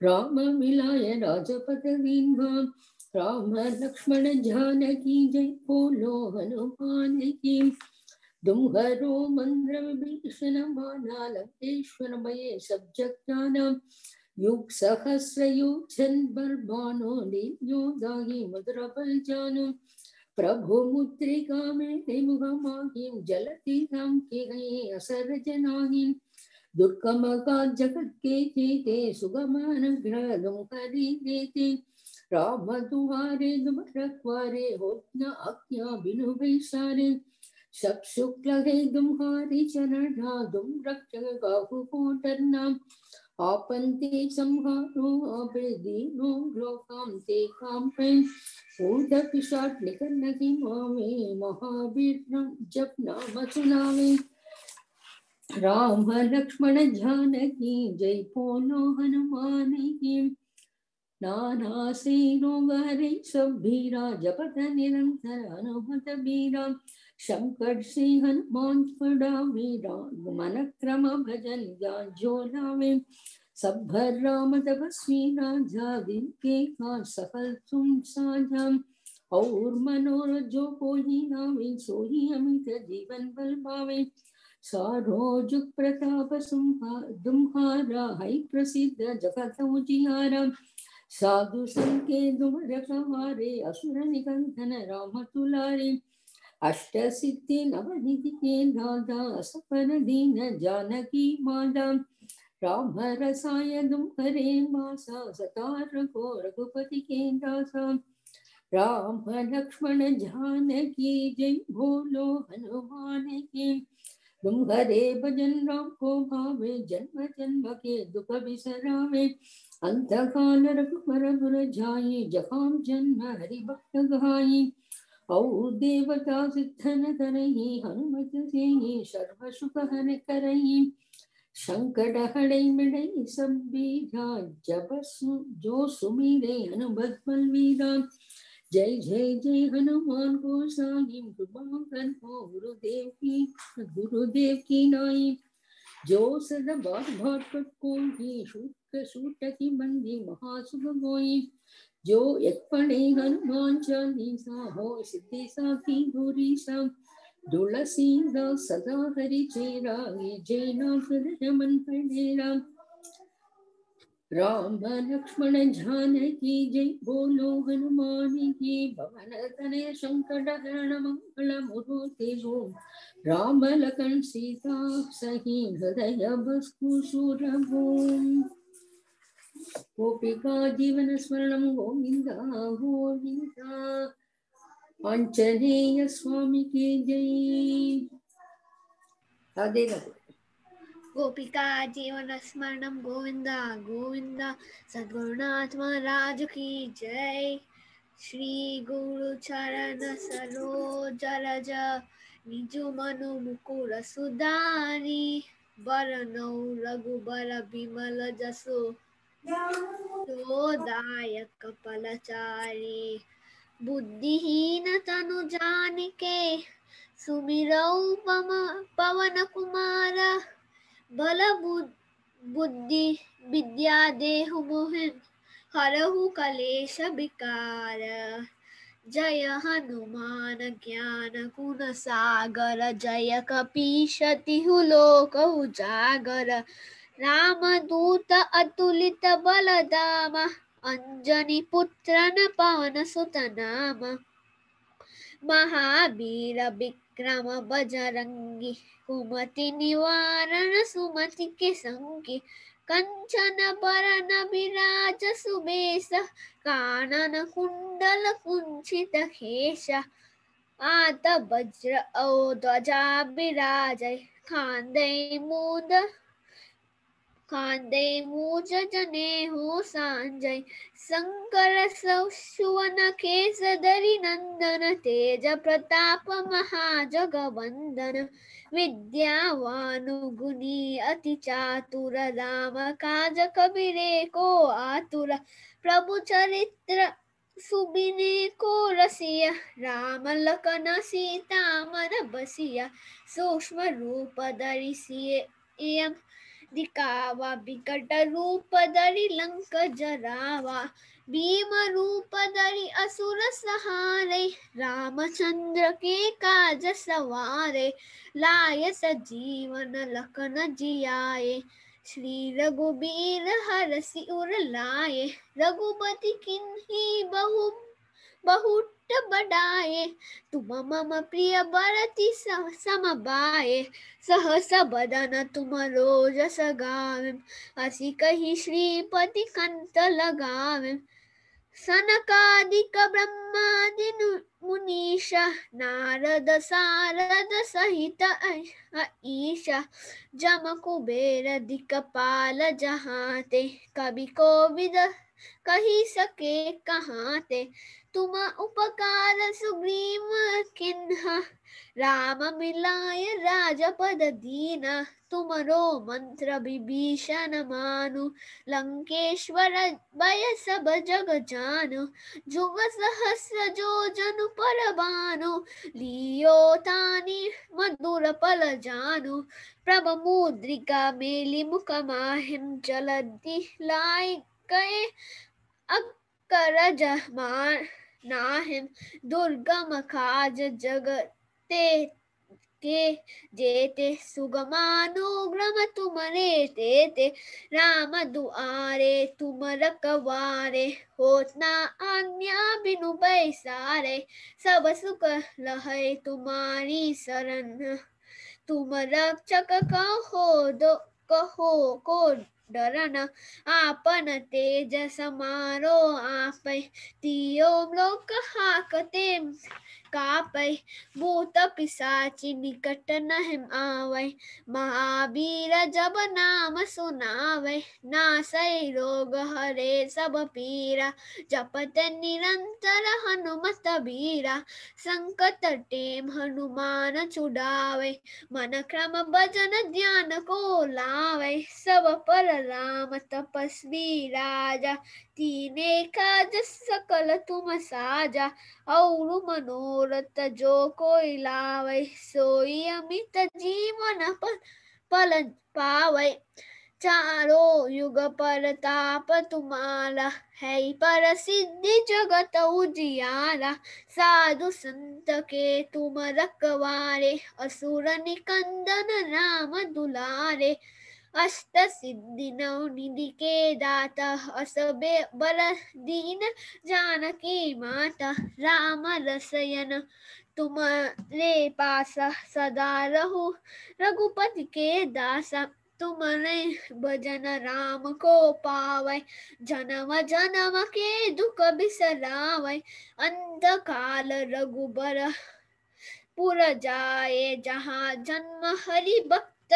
राम मिलाय राजपद दीन्हा। राम लक्ष्मण जानकी जय बोलो हनुमान की। तुम्हारो मंत्र विभीषण माना लंकेश्वर भये सब जग जाना। युग सहस्र युग छन बलवानो लील्यो दाहि मधुर बल जानो। प्रभु मुद्रिका मेरे मुख माहिं जलति राम के गए असर जनाहिं। दुर्गम का जगत के जेते सुगम अनुग्रह तुम्हारी देते। राम तुम्हारे तुम रखवारे हो न आज्ञा बिनु बैसारे। सब शुक्ल है तुम्हारी चरण तुम रक्षक काहू को डरना। आपन ते संहारो आपे दीनो लोकाम ते कांपे। भूत पिशाच निकट नहीं मावे महावीर जप नाम सुनावे। राम लक्ष्मण जानकी जय बोलो हनुमान की। नाना से रोग हरे सब बीरा जपत निरंतर हनुमत बीरा। शंकर से हनुमान छुड़ावे मन क्रम भजन ज्ञान जो लावे। सब भर राम तपस्वी राजा दिन के का सफल तुम साझा। और मनोरथ जो कोई नावे सोई अमित जीवन बल पावे। सारो जुग प्रताप तुम्हारा है प्रसिद्ध जगत उजियारा। साधु संके तुम रखवारे असुर निकंदन राम तुलारे। अष्ट सिद्धि नवनिधि के दाता सपन दीन जानकी माता। राम रसाय तुम हरे मासा सतार को रघुपति के दासा। राम लक्ष्मण जानकी जय बोलो हनुमान की। तुम्हारे भजन राम को भावे जन्म जन्म के दुख बिसरावे। अंतकाल रघुवर पुर जाई जहाँ जन्म हरि भक्त गाई। और देवता सिद्धन करही हनुमत से सर्व सुख हर करही। संकट हड़े मिड़े सब बीरा जब जो सुमिरे हनुमत बलवीरा। जय जय जय हनुमान गोसाई कृपा कर हो गुरुदेव की नाई। जो सदा बात बात पर कोई सूट की बंदी महासुभ गोई। जो एक पढ़े हनुमान चालीसा हो सिद्धि साखी गौरी सा। तुलसीदास सदा हरि चेरा जय नाथ रमन पढ़ेरा। राम लक्ष्मण जानकी जय बोलो हनुमान की। पवन तनय संकट हरण मंगल मूर्ति ओम। राम लखन सीता सही हृदय बसु सुरभूम। गोपिका जीवन स्मरणं गोविंद गोविंद। आंजनेय स्वामी की जय। राधे राधे। गोपिका जीवन स्मरणं गोविंद गोविंद। सद्गुरुनाथ महाराज की जय। श्री गुरु चरण सरोज रज निज मनु मुकुर सुधारी। वरनौ रघुबर बिमल जसो दायक फलचारी। बुद्धिहीन तनु जानिके सुमिरौ पवन कुमार। बल बुद्धि विद्या देहु मोहि हरहु कलेश विकार। जय हनुमान ज्ञान गुण सागर। जय कपीश तिहु लोक उजागर। रामदूत अतुलित बल धाम। अंजनी पुत्र पवन सुत नाम। महावीर विक्रम बजरंगी। कुमति निवारण सुमति के संगी। कंचन बरन विराज सुबेश। कानन कुंडल कुंचित केश। आत वज्र औ ध्वजा विराजै। खांदे मूज जनेऊ सांजय। शंकर सुवन केसरी नंदन। तेज प्रताप महाजगवंदन। विद्यावान गुणी अति चातुर। राम काज कबीरे को आतुर। प्रभु चरित्र सुबिने को रसिया। राम लखन सीता मन बसिया। सूक्ष्म रूप धरि सिय दिखावा। विकट रूप धरि लंक जरावा। भीम रूप धरि असुर सहारे। रामचंद्र के काज सवारे। लाय सजीवन लखन जियाए। श्री रघुबीर हरषि उर लाए। रघुपति किन्ही बहुत बढ़ाए। तुम मम प्रिय भरति सम भाए। सहस बदन तुम रोजस गावें। हसी कही श्रीपति कंठ लगावें। सनकादिक ब्रह्मादि मुनीषा। नारद सारद सहित ईशा। जम कुबेर दिक्पाल जहाते। कवि कोविद कही सके कहाते। तुम उपकार सुग्रीव किन्हा। राम मिलाय राजपद दीना। तुमरो मंत्र विभीषण मानु। लंकेश्वर भय सब जग जानु। जुग सहस्र जो जन पर भानु। लियो तानि मधुर पल जानु। प्रभ मुद्रिका मेलि मुख माहिम। जलधि लाय गए अकरज नाहिम। दुर्गम काज जगते के जेते। सुगमानुग्रम तुमरे तेते। राम दुआरे तुम रखवारे। होत न आज्ञा बिनु पैसारे। सब सुख लहै तुम्हारी शरण। तुम रक्षक कहो को डरन। आपन तेज समारो आपै। तियो लोक हाकते कापै, भूत पिशाची निकट नहीं आवै। महावीर जब नाम सुनावै, नासै रोग हरे सब पीरा। जपत निरंतर हनुमत बीरा, संकट टेम हनुमान छुड़ावै। मन क्रम भजन ध्यान को लावै, सब पर राम तपस्वी राजा। तीने काज सकल तुम साजा, और मनोरथ जो कोई लावै। सोई अमित जीवन फल पावै, चारों युग परताप तुम्हारा। है प्रसिद्धि जगत उजियारा, साधु संत के तुम रखवारे। असुर निकंदन राम दुलारे, अष्ट सिद्धि नव निधि के दाता। असबे बल दीन जानकी माता, राम रसयन तुम्हारे पासा। सदा रहु रघुपति के दासा, तुम्हारे भजन राम को पावै। जन्म जन्म के दुख बिसरावै, अंत काल रघुबर पुर जाए। जहाँ जन्म हरि भक्त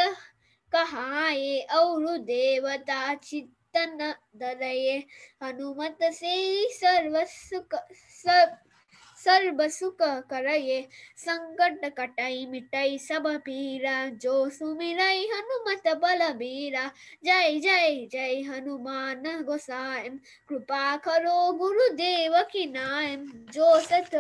कहाए, और देवता चित्तन धरये। हनुमत से सर्व सुख करये, संकट कटाई मिटाई सब पीरा। जो सुमिरै हनुमत बलबीरा, जय जय जय हनुमान गोसाई। कृपा करो गुरुदेव की नाय, जो सत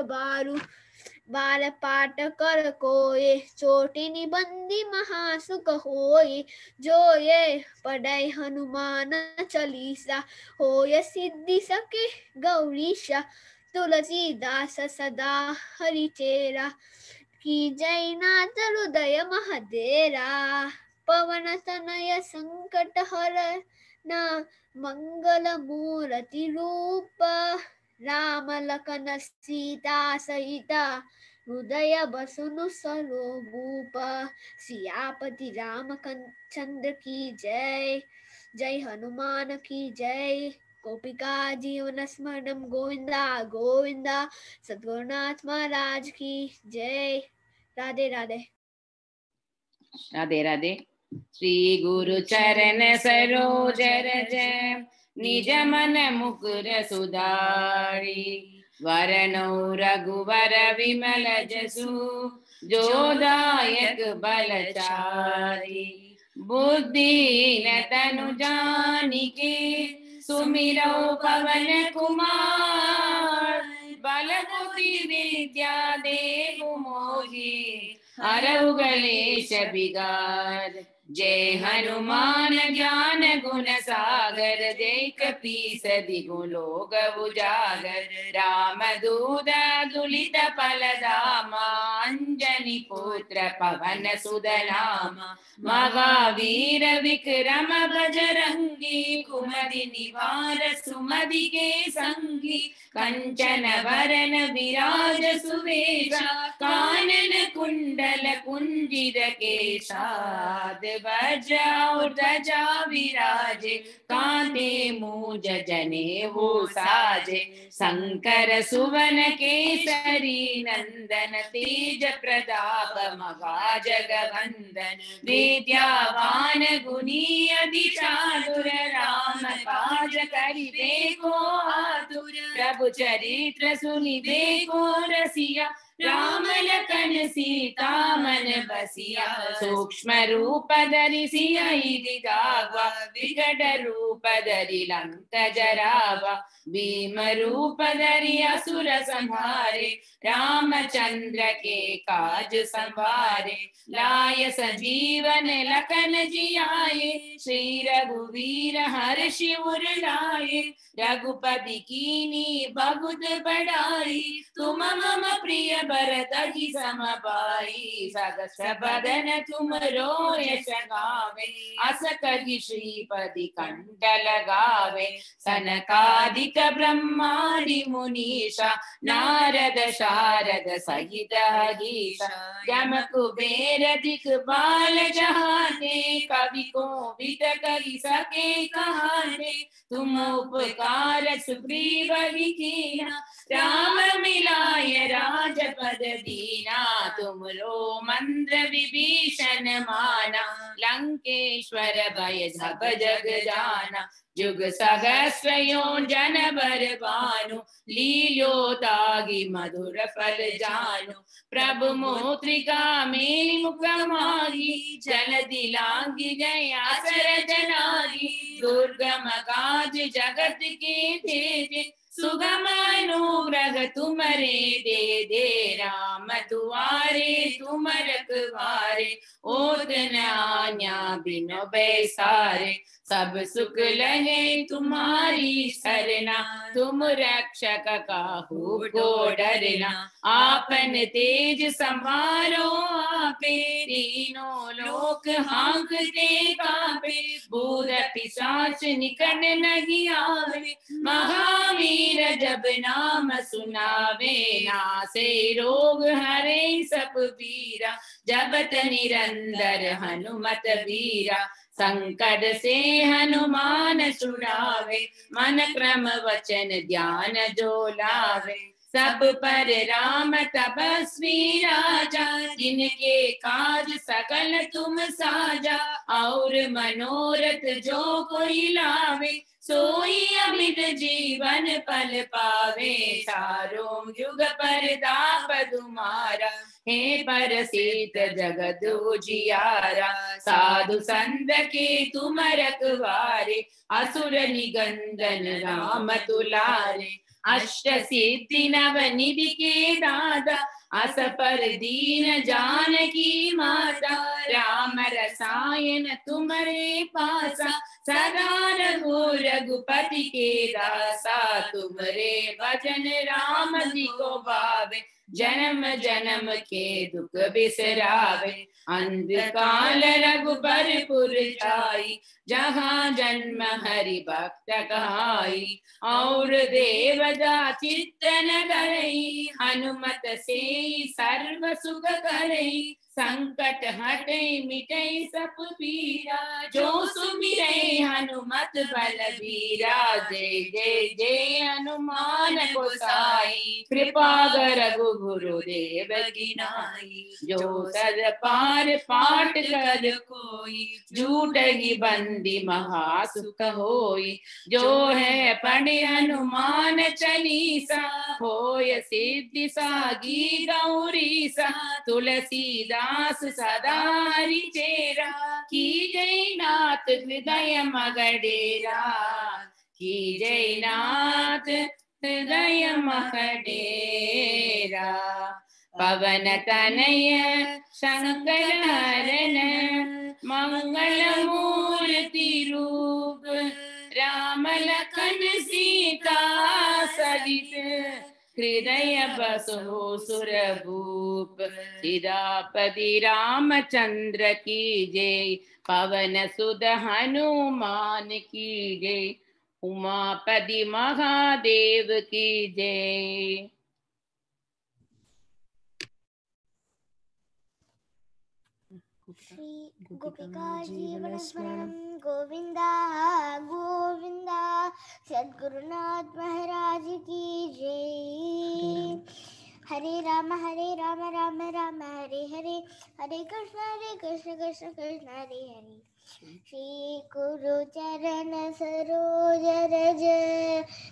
बार पाठ कर कोय। चोटी निबंदी महासुख होय, जो ये पढ़ै हनुमान चालीसा। होय सिद्धि सके गौरीशा, तुलसीदास सदा हरिचेरा। की जय नाथ हृदय महदेरा, पवन तनय संकट हरना। मंगल मूर्ति रूप, राम लखन सीता सहिता। हृदय बसनु स्वरूप, सियापति रामचंद्र की जय। जय हनुमान की जय। गोपिका जीवन स्मरणम गोविंदा गोविंदा। सद्गुरुनाथ महाराज की जय। राधे राधे। राधे राधे। श्री गुरु चरण सरोज रज, निज मन मुकुर सुधारी। वरनौ रघुवर विमल जसु, जो दायक बलचारी। बुद्धिहीन तनु जानिके, सुमिरौ पवन कुमार। बल बुद्धि विद्या देहु मोहि, हरहु कलेश बिगार। जय हनुमान ज्ञान गुण सागर, जय कपीस तिहु लोक उजागर। राम दूत अतुलित बल धामा, अंजनी पुत्र पवन सुत नामा। महावीर विक्रम बजरंगी, कुमति निवार सुमति के संगी। कंचन वरन विराज सुवेशा, कानन कुंडल कुंजित केशा। वज्र ध्वजा विराजे, कांधे मूज जनेऊ साजे। शंकर सुवन केसरी नंदन, तेज प्रताप महा जगवंदन। विद्यावान गुणी अति चातुर, राम काज करिबे को आतुर। प्रभु चरित्र सुनिबे को रसिया, राम लखन सीता मन बसिया। सूक्ष्म रूप धरि सियहि दिखावा, विकट रूप धरि लंक जरावा। भीम रूप धरि असुर संहारे, रामचंद्र के काज संवारे। लाय संजीवन लखन जियाए, श्री रघुवीर हर्षि उर लाए। रघुपति कीनी बहुत बड़ाई, तुम मम प्रिय भरत ही सम पाई। सहस बदन तुम यश गावे, अस कहि श्रीपति कंठ लगावे। सनकादिक ब्रह्मादि मुनीषा, नारद शारद सहित अहीशा। यम कुबेर दिक्पाल जहाते, कवि कोविद कहि सके कहाते। तुम उपकार सुग्रीव ही कीन्हा, राम मिलाय राज पद दीना, तुमरो मंत्र विभीषण माना, लंकेश्वर भय सब जग जाना, जुग सहस्र योजन बर भानु, लील्यो तागी मधुर फल जानु, प्रभु मोत्रिका मेलि मुख माही, जल दिलांगी जय असरज नारी, दुर्गम काज जगत के तेजे, सुगम अनुग्रह तुमरे दे दे, राम दुआरे तुम रखवारे, ओत न आज्ञा बिनु बैसारे, सब सुख लहे तुम्हारी सरना, तुम रक्षक काहू को डरना, आपन तेज संभारो आपे, तीनों लोक हाँकते कांपे, भूत पिशाच निकट नहीं आवे, महावीर जब नाम सुनावे, नासे रोग हरे सब पीरा, जपत निरंतर हनुमत बीरा, संकट से हनुमान छुड़ावे, मन क्रम वचन ध्यान जो लावे, सब पर राम तपस्वी राजा, जिनके काज सकल तुम साजा, और मनोरथ जो कोई लावे, सोई अमित जीवन पल पावे, चारों युग परताप तुम्हारा, हे परसिद्ध जगत उजियारा, साधु संत के तुम रखवारे, असुर निकंदन राम दुलारे, अष्ट सिद्धि नव निधि के दाता, अस पर दीन जानकी माता, राम रसायन तुम्हारे पासा, सदा रघुपति के दासा, तुमरे भजन राम जी को भावे, जन्म जन्म के दुख बिसरावे, अंधकाल रघुबरपुर जाई, जहाँ जन्म हरि भक्त कहाई, और देवता चित्तन धरई, हनुमत से सर्व सुख करई, संकट हटे मिटे सब पीरा, जो सुमिरे हनुमत बलबीरा, जय जय जय हनुमान गोसाई, कृपा कर गुरुदेव की नाई, जो सद पार पाठ कर कोई, झूठ ही बंदी महासुख होई, जो है पढ़े हनुमान चालीसा, होय सिद्धि सागी गौरीसा, तुलसीदास सदा हरि चेरा, की जय नाथ हृदय मगडेरा, की जय नाथ हृदय मगडेरा, पवन तनय शंकर हरण, मंगल मूर्ति रूप, राम लखन सीता सहित, हृदय बसो सुरभूप, सीतापति रामचंद्र की जय, पवन सुत हनुमान की जय, उमापति महादेव की जय। श्री गोपिका जीवन स्मरण गोविंदा गोविंदा, सद्गुरुनाथ महाराज की जय। हरे राम राम राम हरे हरे, हरे कृष्ण कृष्ण कृष्ण हरे हरे, श्री गुरु चरण सरोज रज,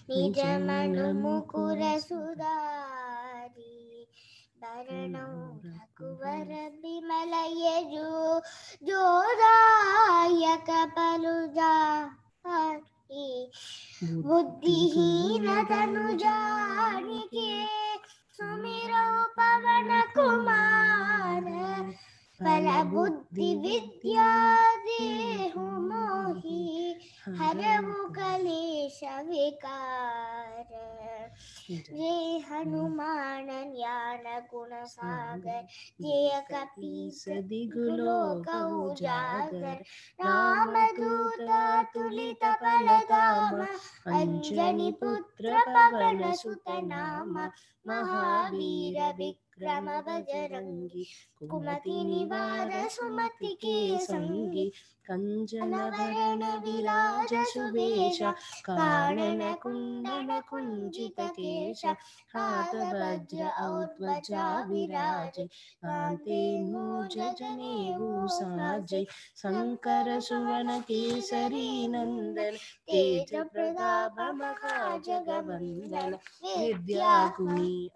निज मनु मुकुर सुधारी, वरणो रघुवर बिमल यजु, जो दायक बलु जाहि, बुद्धिहीन तनु जानिके, सुमिरो पवन कुमार, बल बुद्धि विद्या देहु मोहि, हरहु कलेश विकार, जय हनुमान ज्ञान गुण सागर, जय कपीस तिहुँ लोक उजागर, रामदूत अतुलित बल धाम, अंजनी पुत्र पवन सुत नाम, महावीर विक्रम विक्रम बजरंगी कुमति निवार सुमति के संगी कंचन वरण विराज सुवेश कानन कुंडल कुंजित केश हाथ वज्र औध्वजा विराजे कांते मूज जनेऊ साजे शंकर सुवन केसरी नंदन तेज प्रताप महा जगवंदन विद्या गुणी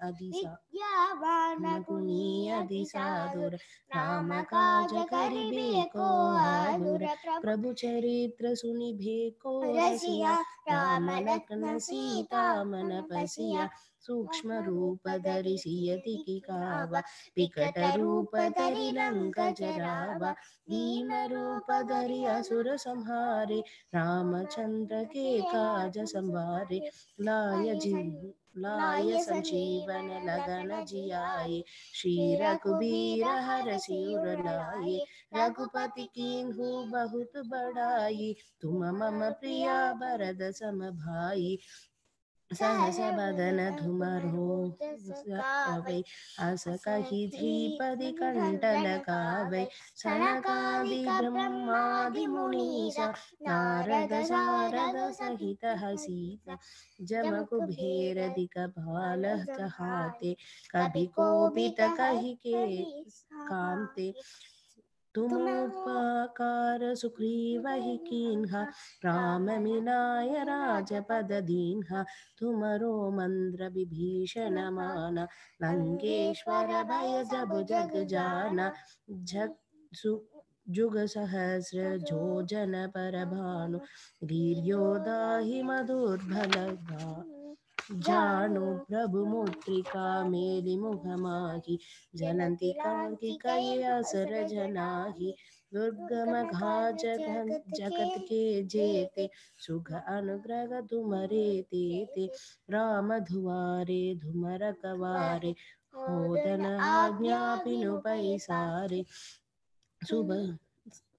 अधिसाधुर राम काज करिबे को आदुर प्रभु चरित्र सुनिबे को रसिया राम लखन सीता मन बसिया सूक्ष्म रूप धरि सियति की कावा विकट रूप धरि लंक जरावा भीम रूप धरि असुर संहारे रामचंद्र के काज संवारे लाय संजीवन लगन जियाए श्री रघुबीर हर सिर लाए रघुपति कीन्हु बहुत बड़ाई तुम मम प्रिया भरत सम भाई सहस बदन धुमरो गावै अस कहि धीपदि कंठ लगावै सनकादि ब्रह्मादि मुनीसा नारद सारद सहित हसीसा जम कुबेर दिक बाल कहाते कभी कोपित कहि के कांते तुम उपकार सुग्रीवहि कीन्हा राम मिलाय राजपद दीन्हा तुमरो मंत्र विभीषण माना लंकेश्वर भय जब जग जाना जुग सहस्र जोजन पर भानु वीर्योदाहि मधुर्बल जानो प्रभु मुद्रिका मेलि मुख माहि जनन्ति कांति कय असर जनाहि दुर्गम घाट जगत के जेते सुख अनुग्रह तुमरे तेते राम धुआरे धुमर कवारे होदन आज्ञा बिनु पैसारे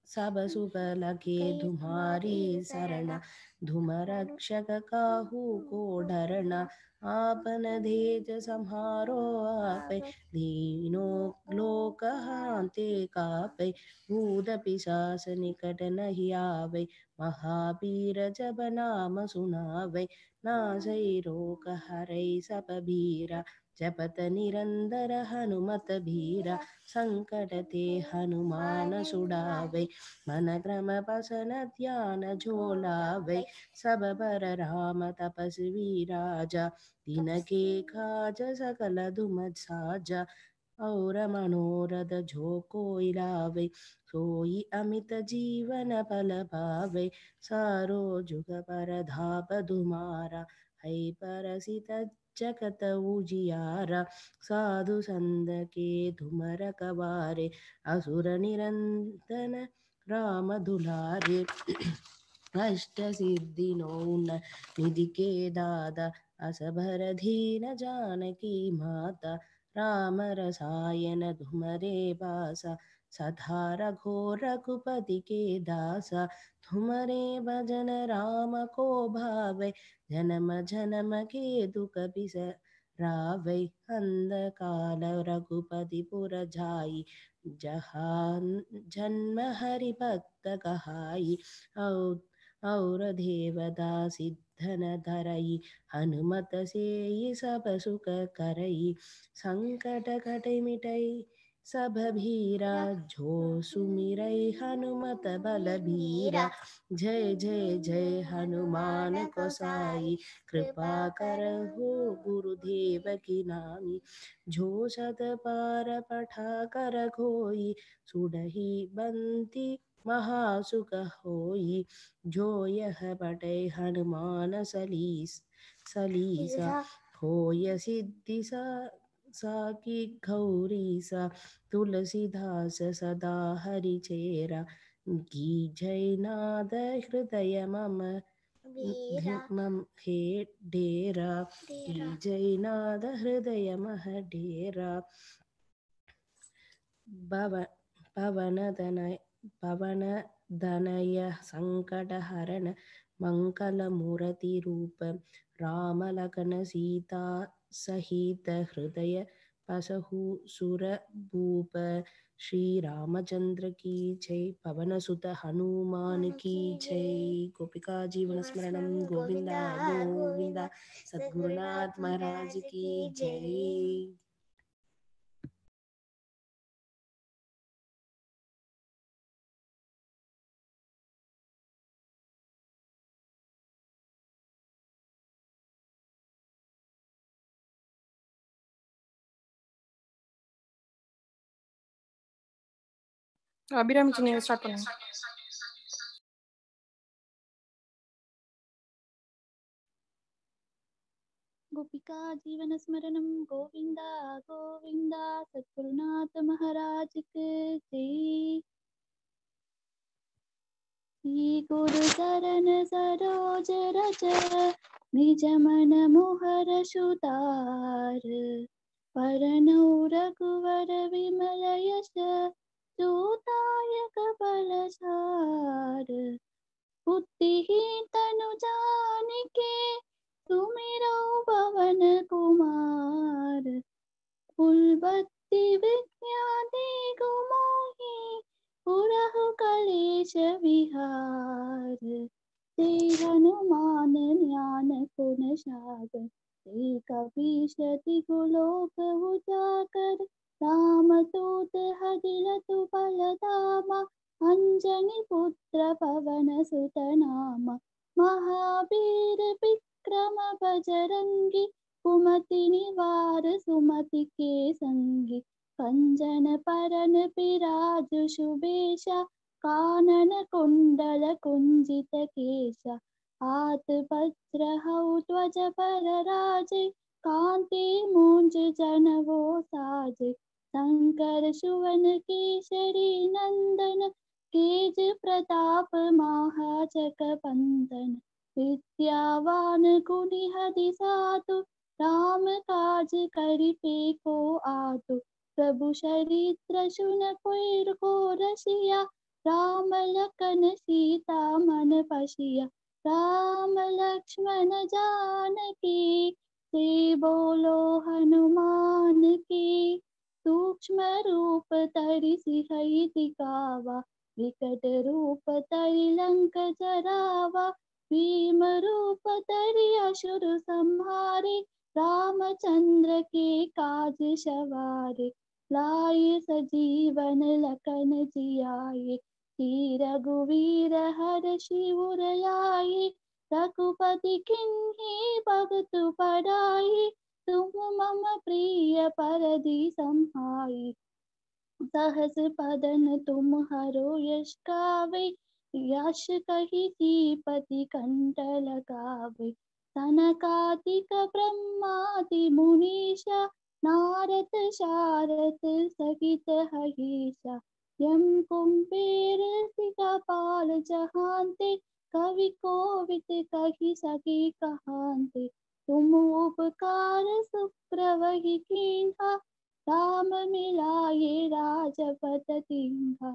सब सुख लगे तुम्हारी शरण धुम रक्षक काहू को डरना आपन तेज सम्हारो आपै दीनों लोक हांते कापै भूत पिशाच निकट नहीं आवे महावीर जब नाम सुनावे नासै रोग हरै सब बीरा जपत निरंतर हनुमत बीरा संकट ते हनुमान छुड़ावे मन क्रम बसन ध्यान जो लावे सब पर राम तपस्वी राजा तिनके काज सकल दुम साजा और मनोरथ जो कोई लावे सोई अमित जीवन फल पावे सारो जुग पर धाप तुम्हारा है परसित जगत उजियारा साधु संत के तुम रखवारे असुर निरंतन राम दुलारे अष्ट सिद्धि नौ निधि के दादा असभर धीन जानकी माता राम रसायन तुम्हारे बासा सधा रघोर रघुपति के दासा तुम्हारे भजन राम को भावे जन्म जन्म के दुख बिसरावे अंधकाल रघुपति पुर जाई जहाँ जन्म हरि भक्त कहाई और देवता सिद्धन धरई हनुमत से सब सुख करई संकट कट मिटई सब भीरा जो सुमिरई हनुमत बलबीरा जय जय जय हनुमान गोसाई कृपा करहु गुरुदेव की नामी जो शत बार पठा कर कोई सुडहि बंती महासुख होई जो यह पढ़े हनुमान सलीसा होय सिद्धि साकी गौरी सा तुलसीदास सदा हरि चेरा की जय नाद हृदय मम हे डेरा की जय नाद हृदय मह डेरा पवन धनय संकट हरण मंगल मूर्ति रूप राम लखन सीता सहित हृदय असहु सुर भूप श्री रामचंद्र की जय। पवन सुत हनुमान की जय। गोपिका जीवन स्मरणम गोविंदा गोविंदा। सद्गुरुनाथ महाराज की जय। அபிராமி சின்ன ஸ்டார்ட் பண்ணுங்க. गोपिका जीवन स्मरणम गोविंदा गोविंदा। सद्गुरुनाथ महाराज की जय। श्री गुरु शरण सरोज रज निज मन मोहर सुतार। परनौ रघुवर विमल यश जोदायक बलसार। बुद्धिहीन तनु जानिके सुमिरौ पवन कुमार। फूलबत्ती विद्यादि गुमोहि पुरहु कलेश विहार। जय हनुमान ज्ञान गुण सागर। जय कपीश तिहु लोक उजागर। रामदूत हदिलतु बलधामा। अंजनी पुत्र पवन सुत नामा। महावीर विक्रम बजरंगी। कुमति निवार सुमति के संगी। कंचन परन विराजु सुबेशा। कानन कुंडल कुंजित केशा। हाथ वज्र हौ ध्वज बलराजे। कांति मूंज जनेऊ साजे। शंकर सुवन केसरी नंदन। तेज प्रताप महाजगवंदन। विद्यावान गुणी अति साधु। राम काज करिबे को आतुर। प्रभु चरित्र सुनि को रसिया। राम लखन सीता मन बसिया। राम लक्ष्मण जानकी जय बोलो हनुमान की। सूक्ष्म रूप धरि सियहि दिखावा। विकट रूप धरि लंक जरावा। भीम रूप धरि असुर संहारे। रामचंद्र के काज सवारे। लाए सजीवन लखन जियाए। श्री रघुवीर हर्षि उर लाए। रघुपति किन्ही भक्त बढ़ाई। तुम मम प्रिय भरत समाई। सहस बदन तुम्हारो यश गावे। यश कहि श्रीपति कंठ लगावे। सनकादिक ब्रह्मादि मुनीषा। नारद शारद सहित अहीसा। यम कुंभेर दिखपाल जहांते। कवि कोविद कहि सके कहांते। तुम उपकार सुग्रीव कीन्हा। राम मिलाये राजपद दीन्हा।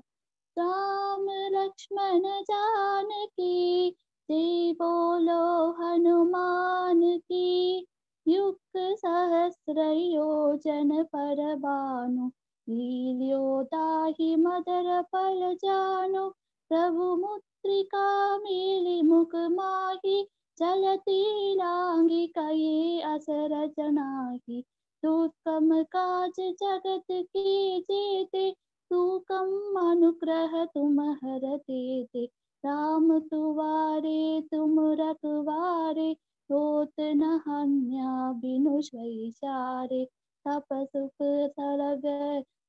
राम लक्ष्मण जानकी जय बोलो हनुमान की। युग सहस्र योजन पर भानु। लील्यो ताहि मदर फल जानु। प्रभु मुद्रिका मेलि मुख माहि। चलती लांघि कये असर जनाहि। दुर्गम काज जगत के जेते। सुगम अनुग्रह तुम्हरे ते। राम तुवारे तुम रखवारे। होत न हन्या बिनु पैसारे। तप सुख सरग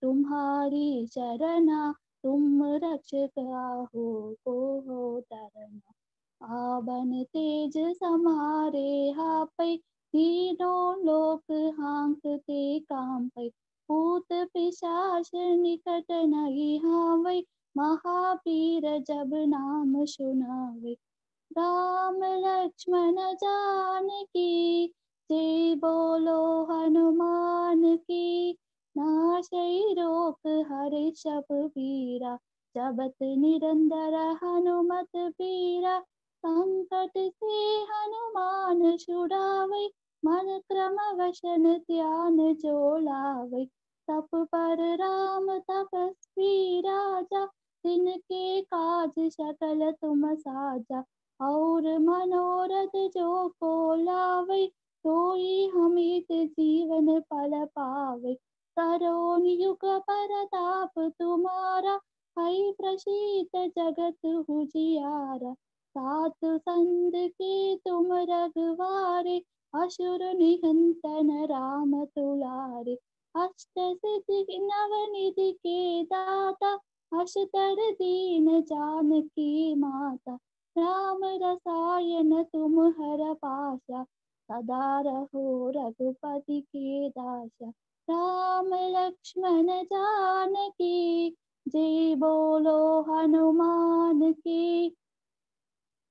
तुम्हारी शरणा। तुम रक्षक काहू को डरना। आवन तेज समारे हापै। तीनों लोक हांकते कांपै। भूत पिशाच निकट नहीं हावै। महावीर जब नाम सुनावै। राम लक्ष्मण जानकी जय बोलो हनुमान की। नासै रोग हरे सब पीरा। जपत निरंतर हनुमत बीरा। संकट से हनुमान छुड़ावै। मन क्रम वशन ध्यान जो लावै तप पर राम तपस्वी राजा तिनके काज सकल तुम साजा और मनोरथ जो को लावै सोई हमित जीवन फल पावै करो युग परताप तुम्हारा है प्रसिद्ध जगत उजियारा सात संत के तुम रघुवारे असुर निहंतन राम तुलारे अष्ट सिद्धि नवनिधि के दाता अष्टर दीन जानकी माता राम रसायन तुम हर पाशा सदा रहो रघुपति के दासा राम लक्ष्मण जानकी जय बोलो हनुमान की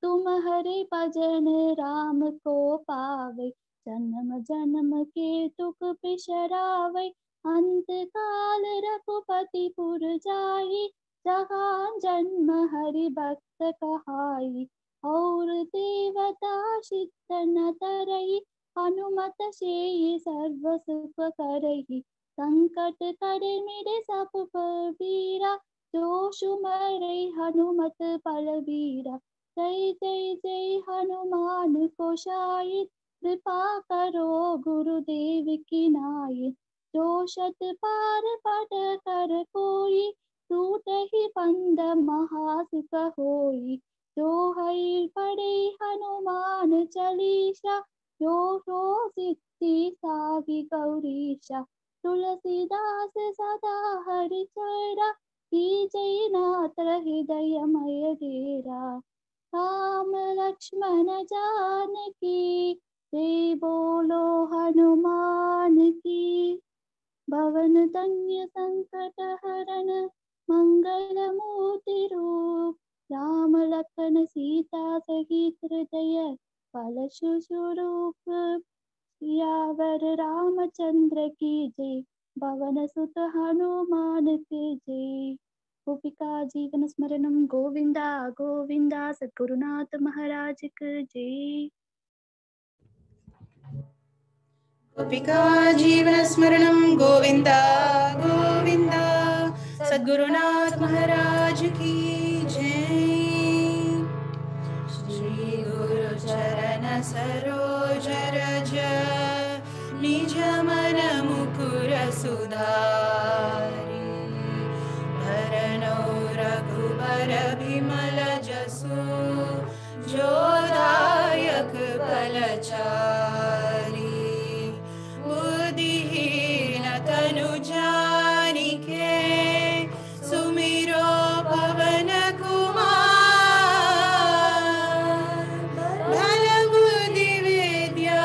तुम हरि भजन राम को पावै जन्म जन्म के दुख बिसरावै अंत काल रघुपति पुर जाई जहाँ जन्म हरि भक्त कहाई और देवता सिद्ध न तरई हनुमत से सर्व सुख करई संकट करे मेरे सब पर बीरा जो सुमरै हनुमत बलबीरा जय जय जय हनुमान गोसाई कृपा करो गुरुदेव की नाई जो शत पार पट कर कोई टूट ही बंद महासुख होई जो है पढ़े हनुमान चालीसा जो सिद्धि सागी गौरीशा तुलसीदास सदा हरि चेरा की जय नाथ हृदय मय डेरा राम लक्ष्मण जानकी जय बोलो हनुमान की भवन धन्य संकट हरण मंगल मूर्ति रूप राम लखन सीता सहित हृदय फल स्वरूप सियावर रामचंद्र की जय पवन सुत हनुमान के जय गोपिका जीवन स्मरणम गोविंदा गोविंदा सद्गुरुनाथ महाराज की जय गोपिका जीवन स्मरणम गोविंदा गोविंदा सद्गुरुनाथ महाराज की जय श्री गुरु चरण सरोज रज निज मन मुकुर सुधारी धरनो रघुबर विमल जसु जो दायक फलचारी बुद्धिहीन तनु जानिके सुमिरो पवन कुमार बल बुद्धि विद्या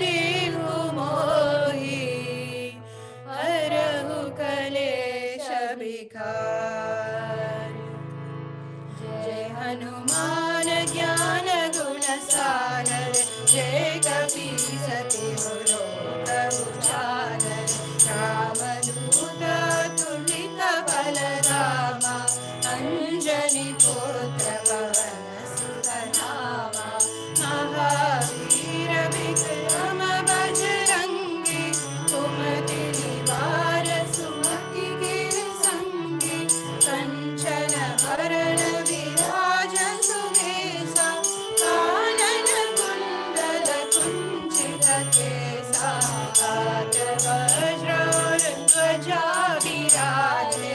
देहु मोहि हरहु कलेश विकार जय हनुमान ज्ञान गुण सागर जय कपीस तिहु लोक उजागर रामदूत तुलित बलरामा अंजनी पुत्र पवन सुत नामा महावीर विक्रम बजरंगी सुमति निवार सुमति के संगी कंचन भरण विराज सुबेसा कानन कुंडल कुंचित केसा हाथ वज्र ध्वजा विराजे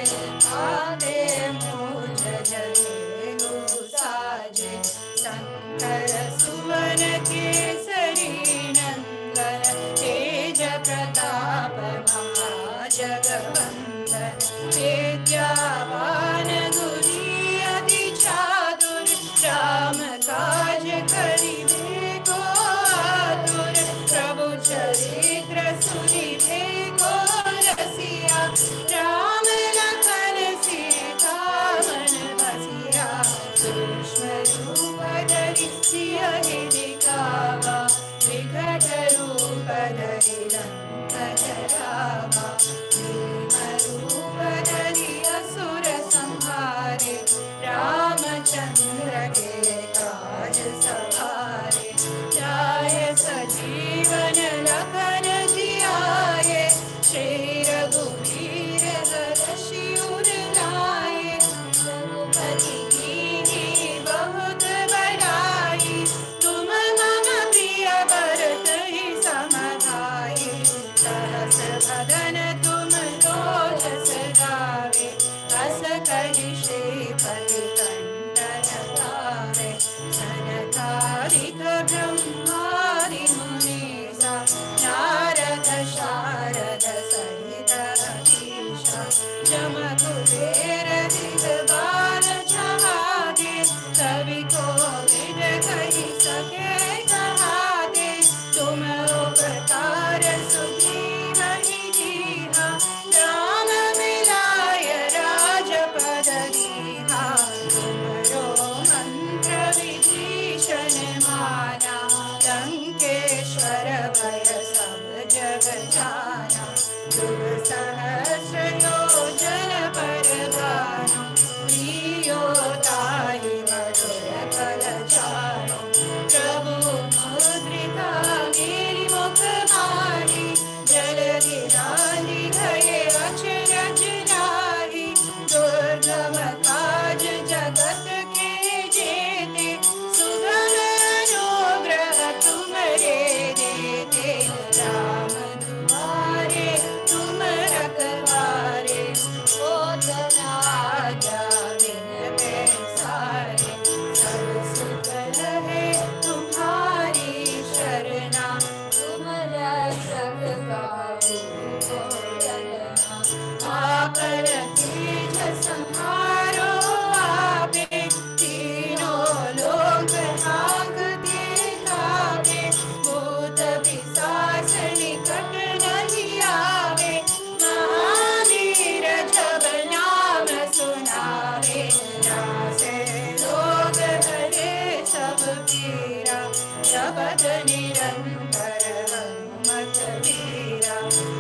आदे मूज जनेऊ साजे शंकर सुवन केसरी नंदन तेज प्रताप महाजगवंदन विद्यावान गुणी अति चातुर राम काज करिबे को आतुर प्रभु चरित्र सुनिबे को रसिया राम लखन सीता मन बसिया सूक्ष्म रूप धरि सियहि दिखावा विकट रूप धरि लंक जरावा भीम रूप धरि असुर नारद सहित ईशा जम कुबेर दिगबार जहादे कवि को विद कही सके कहादे तुम उपकार सुग्रीव ही दीहा राम मिलाय राजपद दीहा तुमरो मंत्र विभीषण माना लंकेश्वर भय सब जग जाना दुर सहस्र योजन पर भानु प्रियो ताहि मधुर फल जानो प्रभु मुद्रिका मेरी मुख मारी जलधि नाहि गए अचरज नाहि दुर्गम काज जगत के जेते सुगम अनुग्रह तुमरे देते राम दुआरे तुम रखवारे होत न आज्ञा बिन पैसारे सब सुख रहे तुम्हारी शरणा तुम रक्षक काहू को डरना आकर तेज संहारो आपे तीनों लोक हांकते कापे भूत पिशाच निकट नहीं आवे महावीर जब नाम सुनावे नासे रोग हरे सब पीरा शब्द निरंतर हनुमत वीरा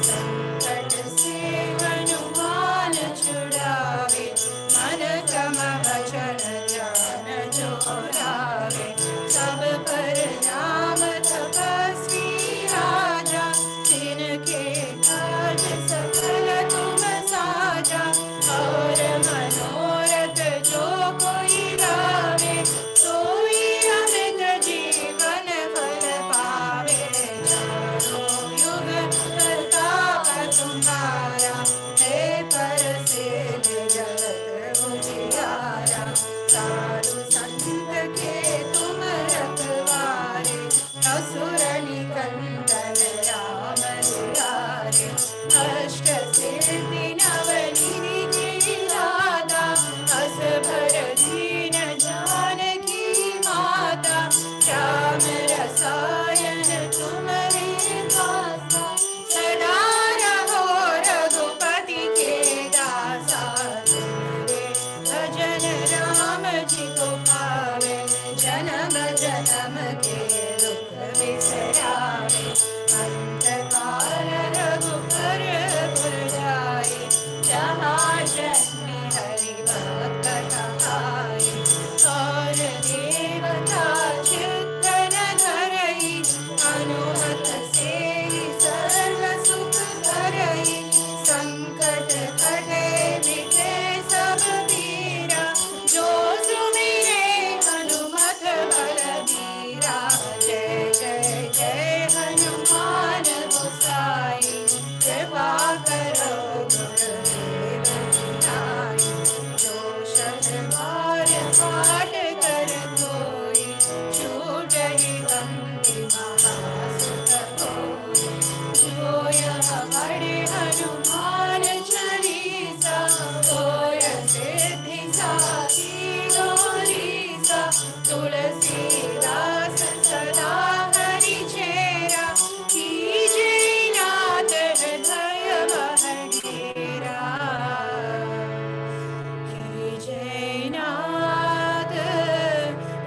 संकट से हनुमान छुड़ावे मन क्रम वचन ध्यान जो लावे सब पर नाम तपस्वी राजा जिनके काज सकल तुम साजा और मनोरथ जो कोई गावे सोई अमृत जीवन फल पावे चारों युग प्रताप तुम्हारा है प्रसिद्ध जगत उजियारा साधु संत के तुम रखवारे असुर निकंदन राम दुलारे अष्ट सिद्धि नवनिधि के दाता अस भर दीन जानकी माता राम रसायन तुम्हारे दासा सदा रहो रघुपति के दासा तुम्हारे भजन राम जी को पावे जन्म जन्म के दुख बिसरावे अंत काल रघुबर पुर जाए जहाँ जन्मे हरि भक्त कहाए और देवता चित्तन धरई अनुमत से सर्व सुख करई संकट कटे मिटे सब पीरा जो सुमिरे हनुमत बलबीरा जय जय जय हनुमान गोसाई कृपा करो गुरुदेव नाई जो शत बार पाठ कर कोई छूटहि बंदी महासुख होई जो यह पढ़े हनुमान चालीसा होय सिद्धि साखी गौरीसा तुलसीदास सदा हरि चेरा कीजे नाथ हृदय महडेरा कीजे नाथ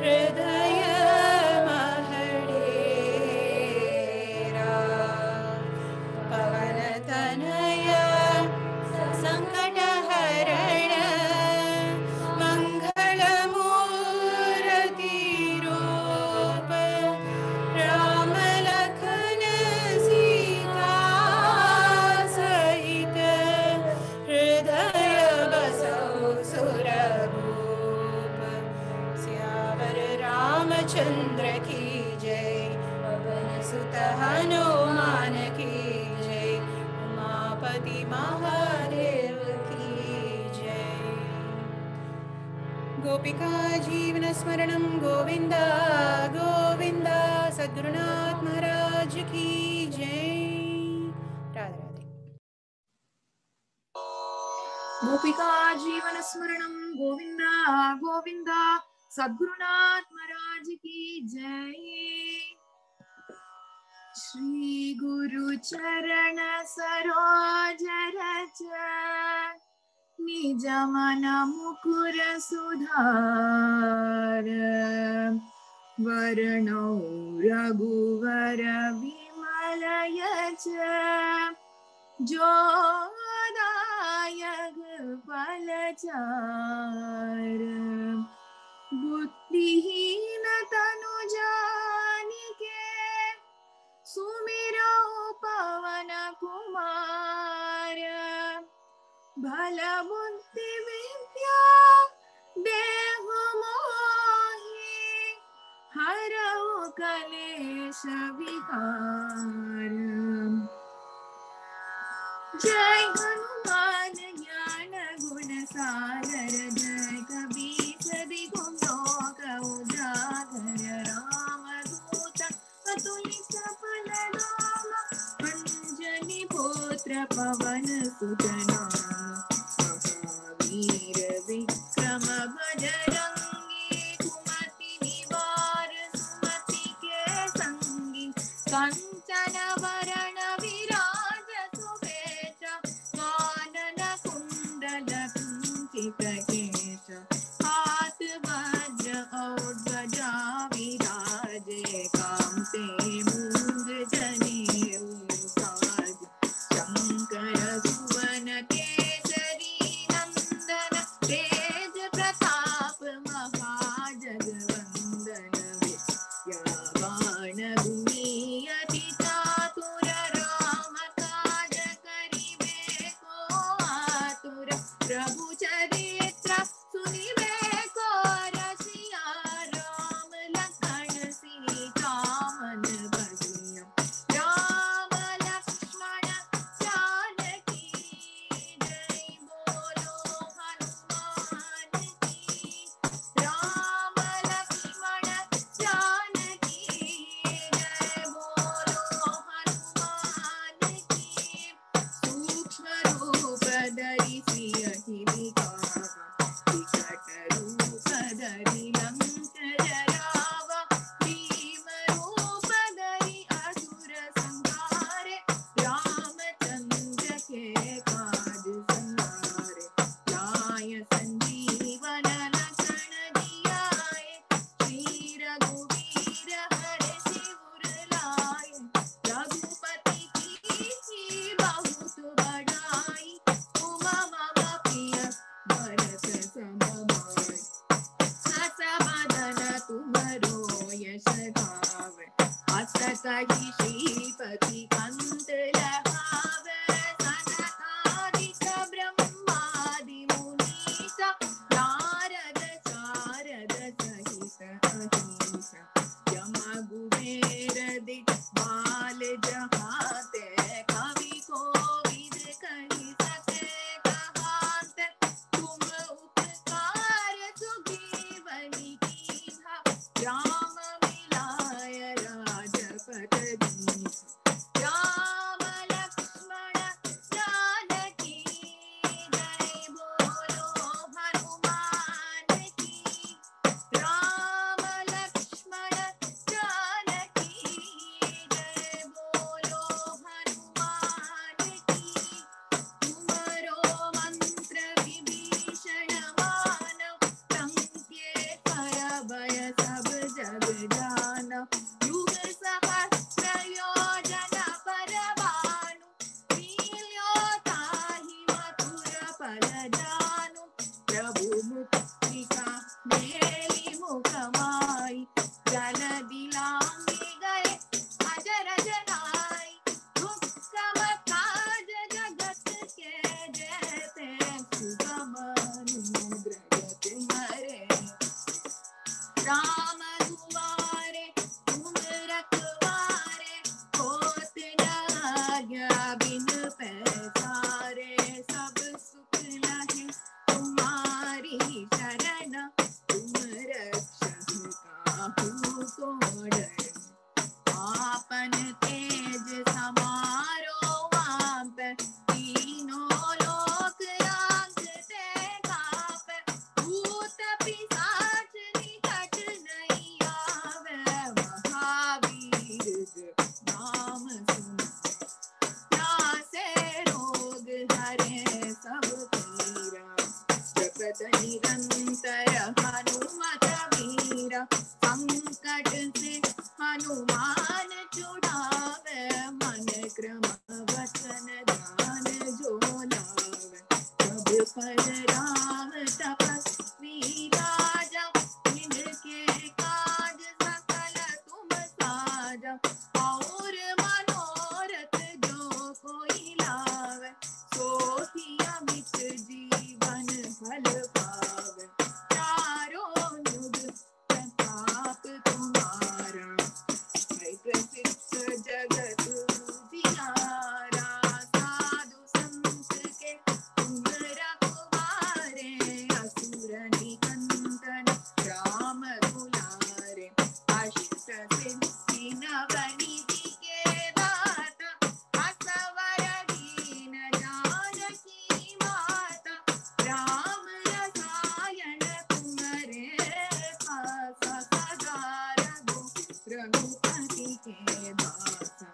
हृदय महडेरा पवन तनय संकट हरण मंगल मूर्ति रूप राम लखन सीता सहित हृदय बसौ सुरभूप सियावर रामचंद्र की जय पवन सुत हनुमान की जय उमापति महादेव की जय गोपिका जीवन स्मरणं गोविंद गोविंद सद्गुरुनाथ महाराज की जय राधे राधे। गोपिका जीवन स्मरणं गोविंद गोविंद। सद्गुरुनाथ महाराज की जय। श्री गुरु चरण सरोज रज निज मन मुकुर सुधार। वर्णो रघुवर विमल यश जोदायक फलचार। बुद्धिहीन तनु जानिके सुमिरो पवन कुमार। भल बुद्धि विद्या देहु मोहि हरऊ कलेश विकार। जय हनुमान ज्ञान गुण सागर जय कबीर दिगुण उजागर। राम दूत अतुलित बल धाम अंजनी पुत्र पवन सुत नाम। महावीर विक्रम बजरंगी कुमति निवार सुमति के संगी। कंचन वरण विराज सुबेश कानन कुंडल कुंचित केश। हाथ वज्र और ध्वजा विराजे कांते मूंज जनेऊ साज। शंकर सुवन केसरी नंदन तेज प्रताप महाजगवंदन। विद्यावान गुणी अति चातुर राम काज करिबे को आतुर। प्रभु चरित्र सुनिबे को रसिया राम लखन सीता मन बसिया। राम लक्ष्मण जानकी जय बोलो हनुमान की। राम लक्ष्मण जानकी जय बोलो हनुमान की। सूक्ष्म रूप धरि सियहि दिखावा विकट रूप धरि लंक जरावा। भीम रूप धरि असुर संहारे रामचंद्र के काज संहारे। लाय संजीवन लखन जियाए श्री रघुवीर हरि सिर लाए। रघुपति की बहुत बड़ाई उमा मम प्रिय भरत सम भाई। हस बदन तुमरो यश गावे हस कहि श्रीपति कंठ लगावे। सनकादिक ब्रह्मादि मुनीसा नारद शारद सहित अहिसा। यम कुबेर दिक्पाल जहाते कवि कोविद पर राम तपस्वी राजा, जिनके काज सकल तुम साजा। और मनोरथ जो कोई लावे, सोई अमित जीवन फल पावे। चारों युग प्रताप तुम्हारा, है प्रसिद्ध जगत उजियारा। साधु संत के तुम रखवारे, असुर निकंदन राम दुलारे। अष्ट सिद्धि नवनिधि के दाता, असवर दीन जानकी माता। राम रसायन तुम्हारे पासा, सदा रघुपति के दासा।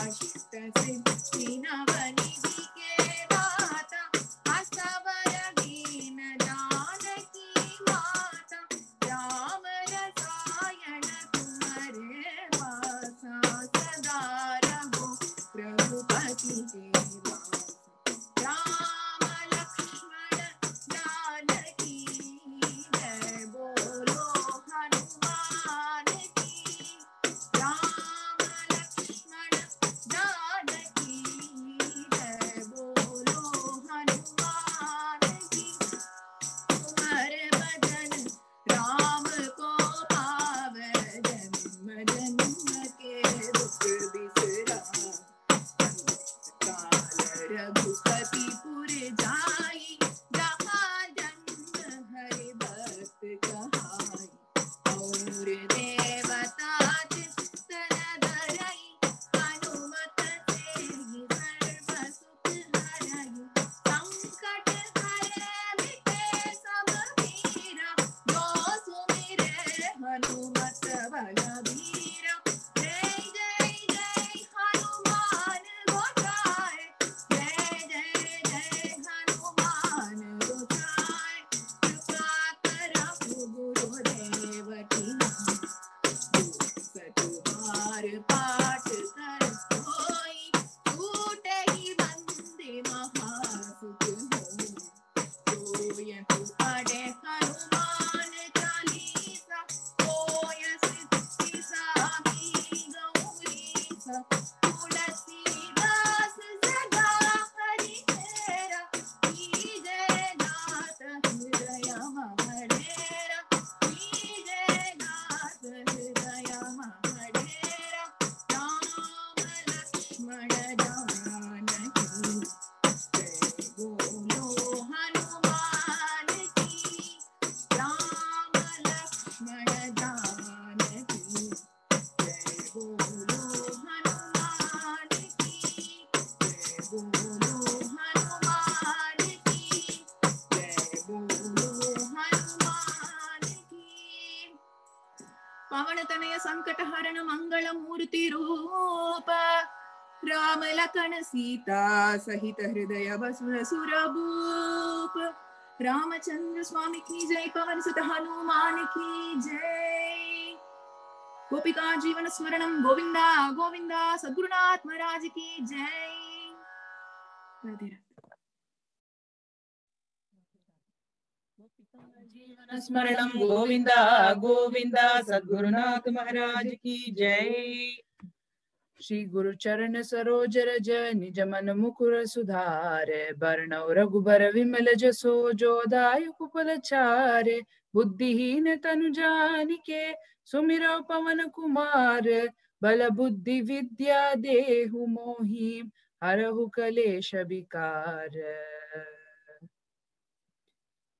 अष्ट सिद्धि नवनिधि के दाता, असवर दीन जानकी माता। राम रसायन तुम्हारे पासा, सदा रघुपति के दासा। राम लक्ष्मण जानकी जय, बोलो हनुमान की। राम लक्ष्मण जानकी जय, बोलो हनुमान की। तुम्हारे भजन राम को पावे, जन्म जन्म के दुख बिसरावे। काल रघुपति पुर जाई, जहाँ जन्म हरि भक्त कहाई। और देवता चित्त न धरई, हनुमत से ही सर्व सुख हरई। संकट हरे मिटे सब पीरा, जो सुमिरे हनुमत बलबीरा। जय जय जय हनुमान गोसाई, जय जय जय हनुमान गोसाई। कृपा करहु गुरुदेव की नाई, सतुहार पाठ कर कोई। टूटे ही बंदी महासुख होई, सोयहु पढ़े हनुमान चालीसा। सोय सिद्धि साखी गौरीसा, तुलसीदास सदा हरि तेरा। कीजय नाथ हृदय महडेरा, कीजय नाथ हृदय महडेरा। राम लक्ष्मण जानकी जय, बोलो हनुमान की। राम लक्ष्मण जानकी जय, बोलो हनुमान की। जय बोलो हनुमान की, जय बोलो हनुमान की। पवन तनय संकट हरण मंगल मूर्ति रूप, राम लखन सीता सहित हृदय बसुर सुरभूप। रामचंद्र स्वामी की जय, पवन सुत हनुमान की जय। गोपिका जीवन स्मरणं गोविंदा गोविंदा, सद्गुरुनाथ महाराज की जय। राधे राधे। जीवन स्मरणं गोविंदा गोविंदा, सद्गुरुनाथ महाराज की जय। श्री गुरु चरण सरोज रज, निज मन मुकुर सुधारे। बरनौ रघुबर विमल जसो, जो दायक फलचारे। बुद्धिहीन तनु जानिके, सुमिरौ पवन कुमार। बल बुद्धि विद्या देहु मोहि, हरहु कलेश विकार।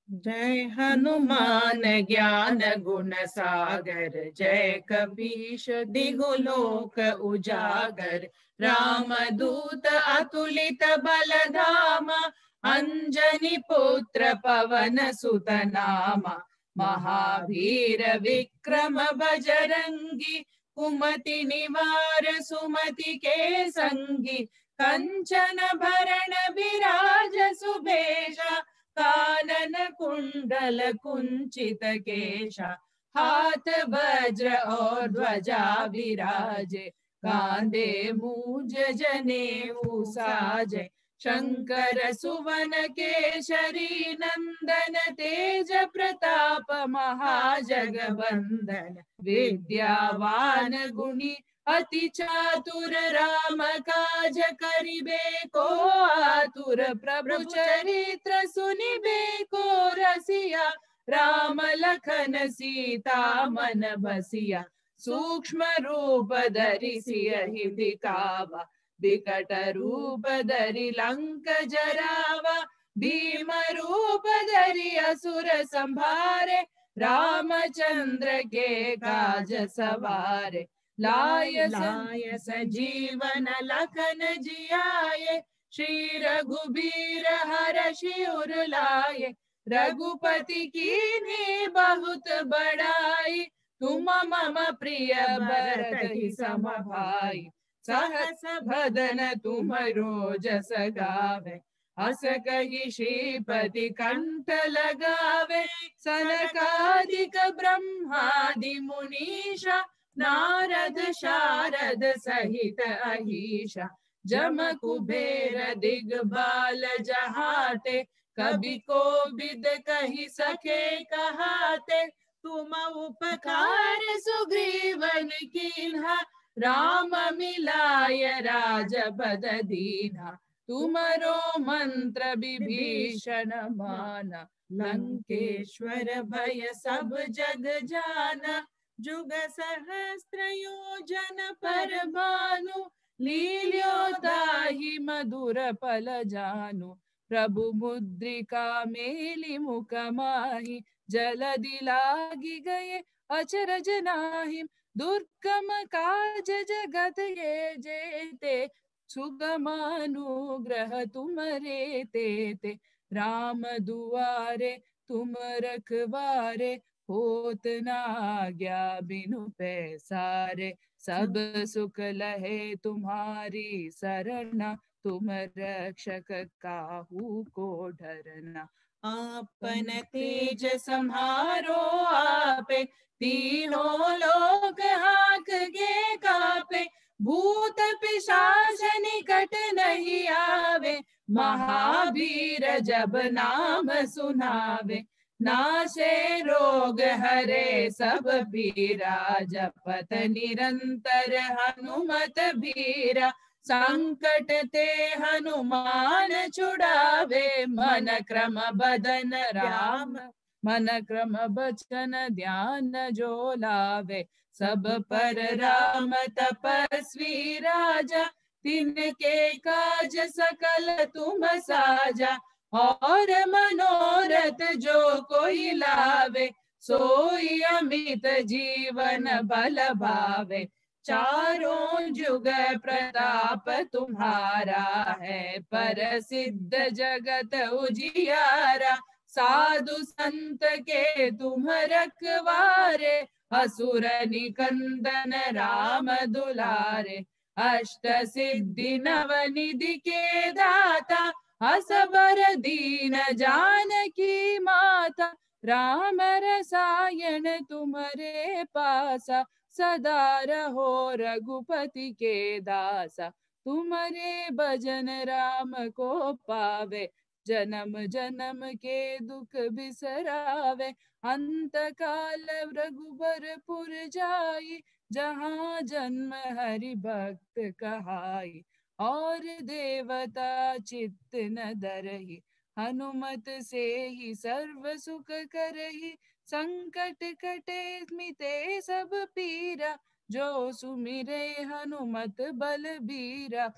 जय हनुमान ज्ञान गुण सागर, जय कपीश दिगु लोक उजागर। राम दूत अतुलित बल धामा, अंजनी पुत्र पवन सुत नामा। महावीर विक्रम बजरंगी, कुमति निवार सुमति के संगी। कंचन भरण विराज सुबेशा, कानन कुंडल कुंचित केशा। हाथ वज्र और ध्वजा विराजे, कांधे मूज जनेऊ साजे। शंकर सुवन केशरी नंदन तेज प्रताप महाजगबंदन विद्यावान गुणी अति चातुर राम काज करिबे को आतुर प्रभु चरित्र सुनिबे को रसिया राम लखन सीता मन बसिया सूक्ष्म रूप धरि सियहि दिखावा विकट रूप धरि लंक जरावा भीम रूप धरि असुर संहारे रामचंद्र के काज सवारे लाय संजीवन लखन जियाए श्री रघुबीर हरषि उर लाए रघुपति कीन्ही बहुत बड़ाई तुम मम प्रिय भरत ही सम भाई सहस बदन तुमरो जस गावे अस कहि श्रीपति कंठ लगावे सनकादिक ब्रह्मादि मुनीषा नारद शारद सहित अहीशा जम कुबेर दिग्बाल जहाते कभी कोविद कहि सके कहाते तुम उपकार सुग्रीवन कीन्हा राम मिलाय राजपद दीन्हा तुमरो मंत्र विभीषण माना लंकेश्वर भय सब जग जाना जुग सहस्त्र योजन पर भानु लील्यो ताहि मधुर पल जानु प्रभु मुद्रिका मेलि मुख माहि जलधि लागी गए अचरज नाही दुर्गम काज जगत ये जेते सुगम अनुग्रह तुमरे तेते राम दुआरे तुम रखवारे होत न आज्ञा बिनु पैसारे सब सुख लहे तुम्हारी सरना तुम रक्षक काहू को डरना आपन तेज सम्हारो आपे तीनों लोक हाक गे कापे भूत पिशाच निकट नहीं आवे महावीर जब नाम सुनावे नाशे रोग हरे सब पीरा जपत निरंतर हनुमत बीरा संकट ते हनुमान छुड़ावे मन क्रम बदन राम मन क्रम बचन ध्यान जो लावे सब पर राम तपस्वी राजा तिनके काज सकल तुम साजा और मनोरथ जो कोई लावे सोई अमित जीवन बल भावे चारों जुग प्रताप तुम्हारा है पर सिद्ध जगत उजियारा साधु संत के तुम रखवारे असुर निकंदन राम दुलारे अष्ट सिद्धि नवनिधि के दाता असबर दीन जानकी माता राम रसायन तुम्हारे पासा सदा रहो रघुपति के दासा तुम्हारे भजन राम को पावे जन्म जन्म के दुख बिसरावे अंत काल रघुबरपुर जाई जहाँ जन्म हरि भक्त कहाई और देवता चित्त न धरहि हनुमत से ही सर्व सुख करहि संकट कटे मिटे सब पीरा जो सुमिरे हनुमत बलबीरा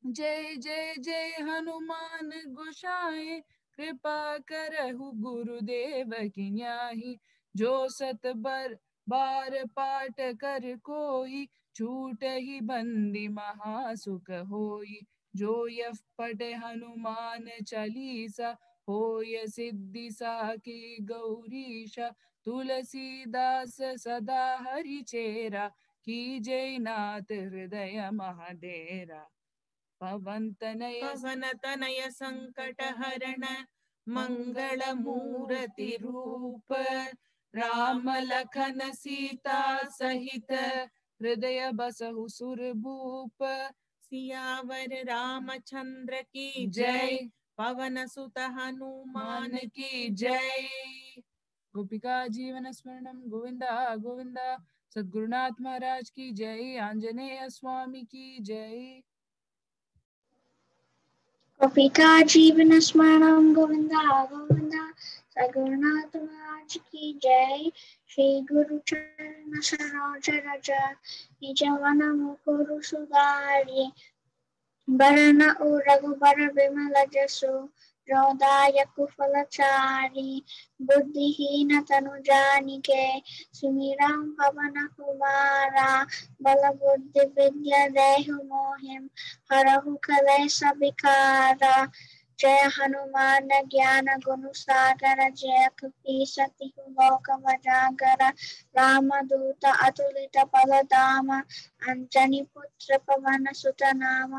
जय जय जय हनुमान गोसाई कृपा करहु गुरुदेव की न्याही जो सत बार पाठ कर कोई छूट ही बंदी महासुख होई जो यफ पढ़े हनुमान चालीसा होय सिद्धि साकी गौरीशा तुलसीदास सदा हरि चेरा की जय नाथ हृदय महाडेरा पवन तनय संकट हरण मंगल मूर्ति रूप राम लखन सीता सहित हृदय बसहु सुर भूप सियावर रामचंद्र की जय। पवन सुत हनुमान की जय। गोपिका जीवन स्मरणम गोविंदा गोविंदा। सद्गुरुनाथ महाराज की जय। आंजनेय स्वामी की जय। गोपिका जीवन स्मरणम गोविंदा गोविंदा। सद्गुरुनाथ महाराज की जय। श्री गुरु चरण सरोज रज निज मन मुकुरु सुधारि। बरन रघुबर विमल जसु दायक फलचारि। बुद्धिहीन तनु जानिके सुमिरन पवन कुमारा। बल बुद्धि विद्या देहु मोहि हरहु कलेश विकारा। जय हनुमान ज्ञान गुण सागर जय कपीस तिहु लोक उजागर। रामदूत अतुलित बल धाम अंजनी पुत्र पवन सुत नाम।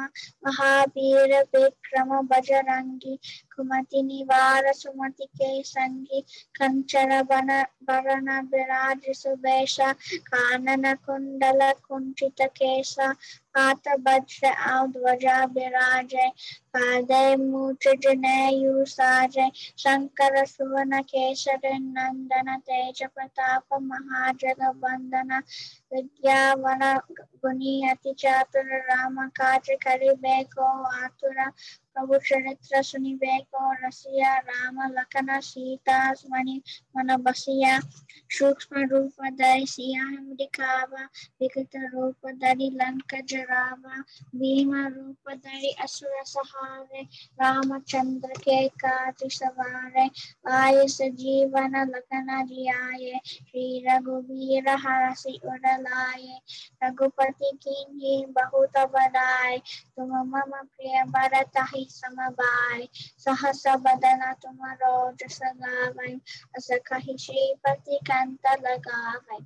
महावीर विक्रम बजरंगी कुमति निवार सुमति के संगी। कंचन बरन विराज सुबेश कानन कुंडल कुंचित केसा। हाथ वज्र ध्वजा विराजय पादे मूर्ति जनेयु साजय। शंकर सुवन केसरी नंदन तेज प्रताप महाजगवंदन। विद्यावन गुणी अति चातुर राम काज करिबे को आतुर। प्रभु चरित्र सुनिबे को रसिया राम लखन सीता मणि मन बसिया। सूक्ष्म रूप धरि सियाहि दिखावा विकट रूप धरि लंक जरावा। भीम रूप धरि असुर सहारे रामचंद्र के काज सवारे। आये सजीवन लखन जियाए श्री रघुवीर हरषि उर लाए। रघुपति कीन्ही बहुत बड़ाई तुम मम प्रिय भरतहि समभाई। सहस बदन तुम रोजस गावै अस कहि श्रीपति कंठ लगावै।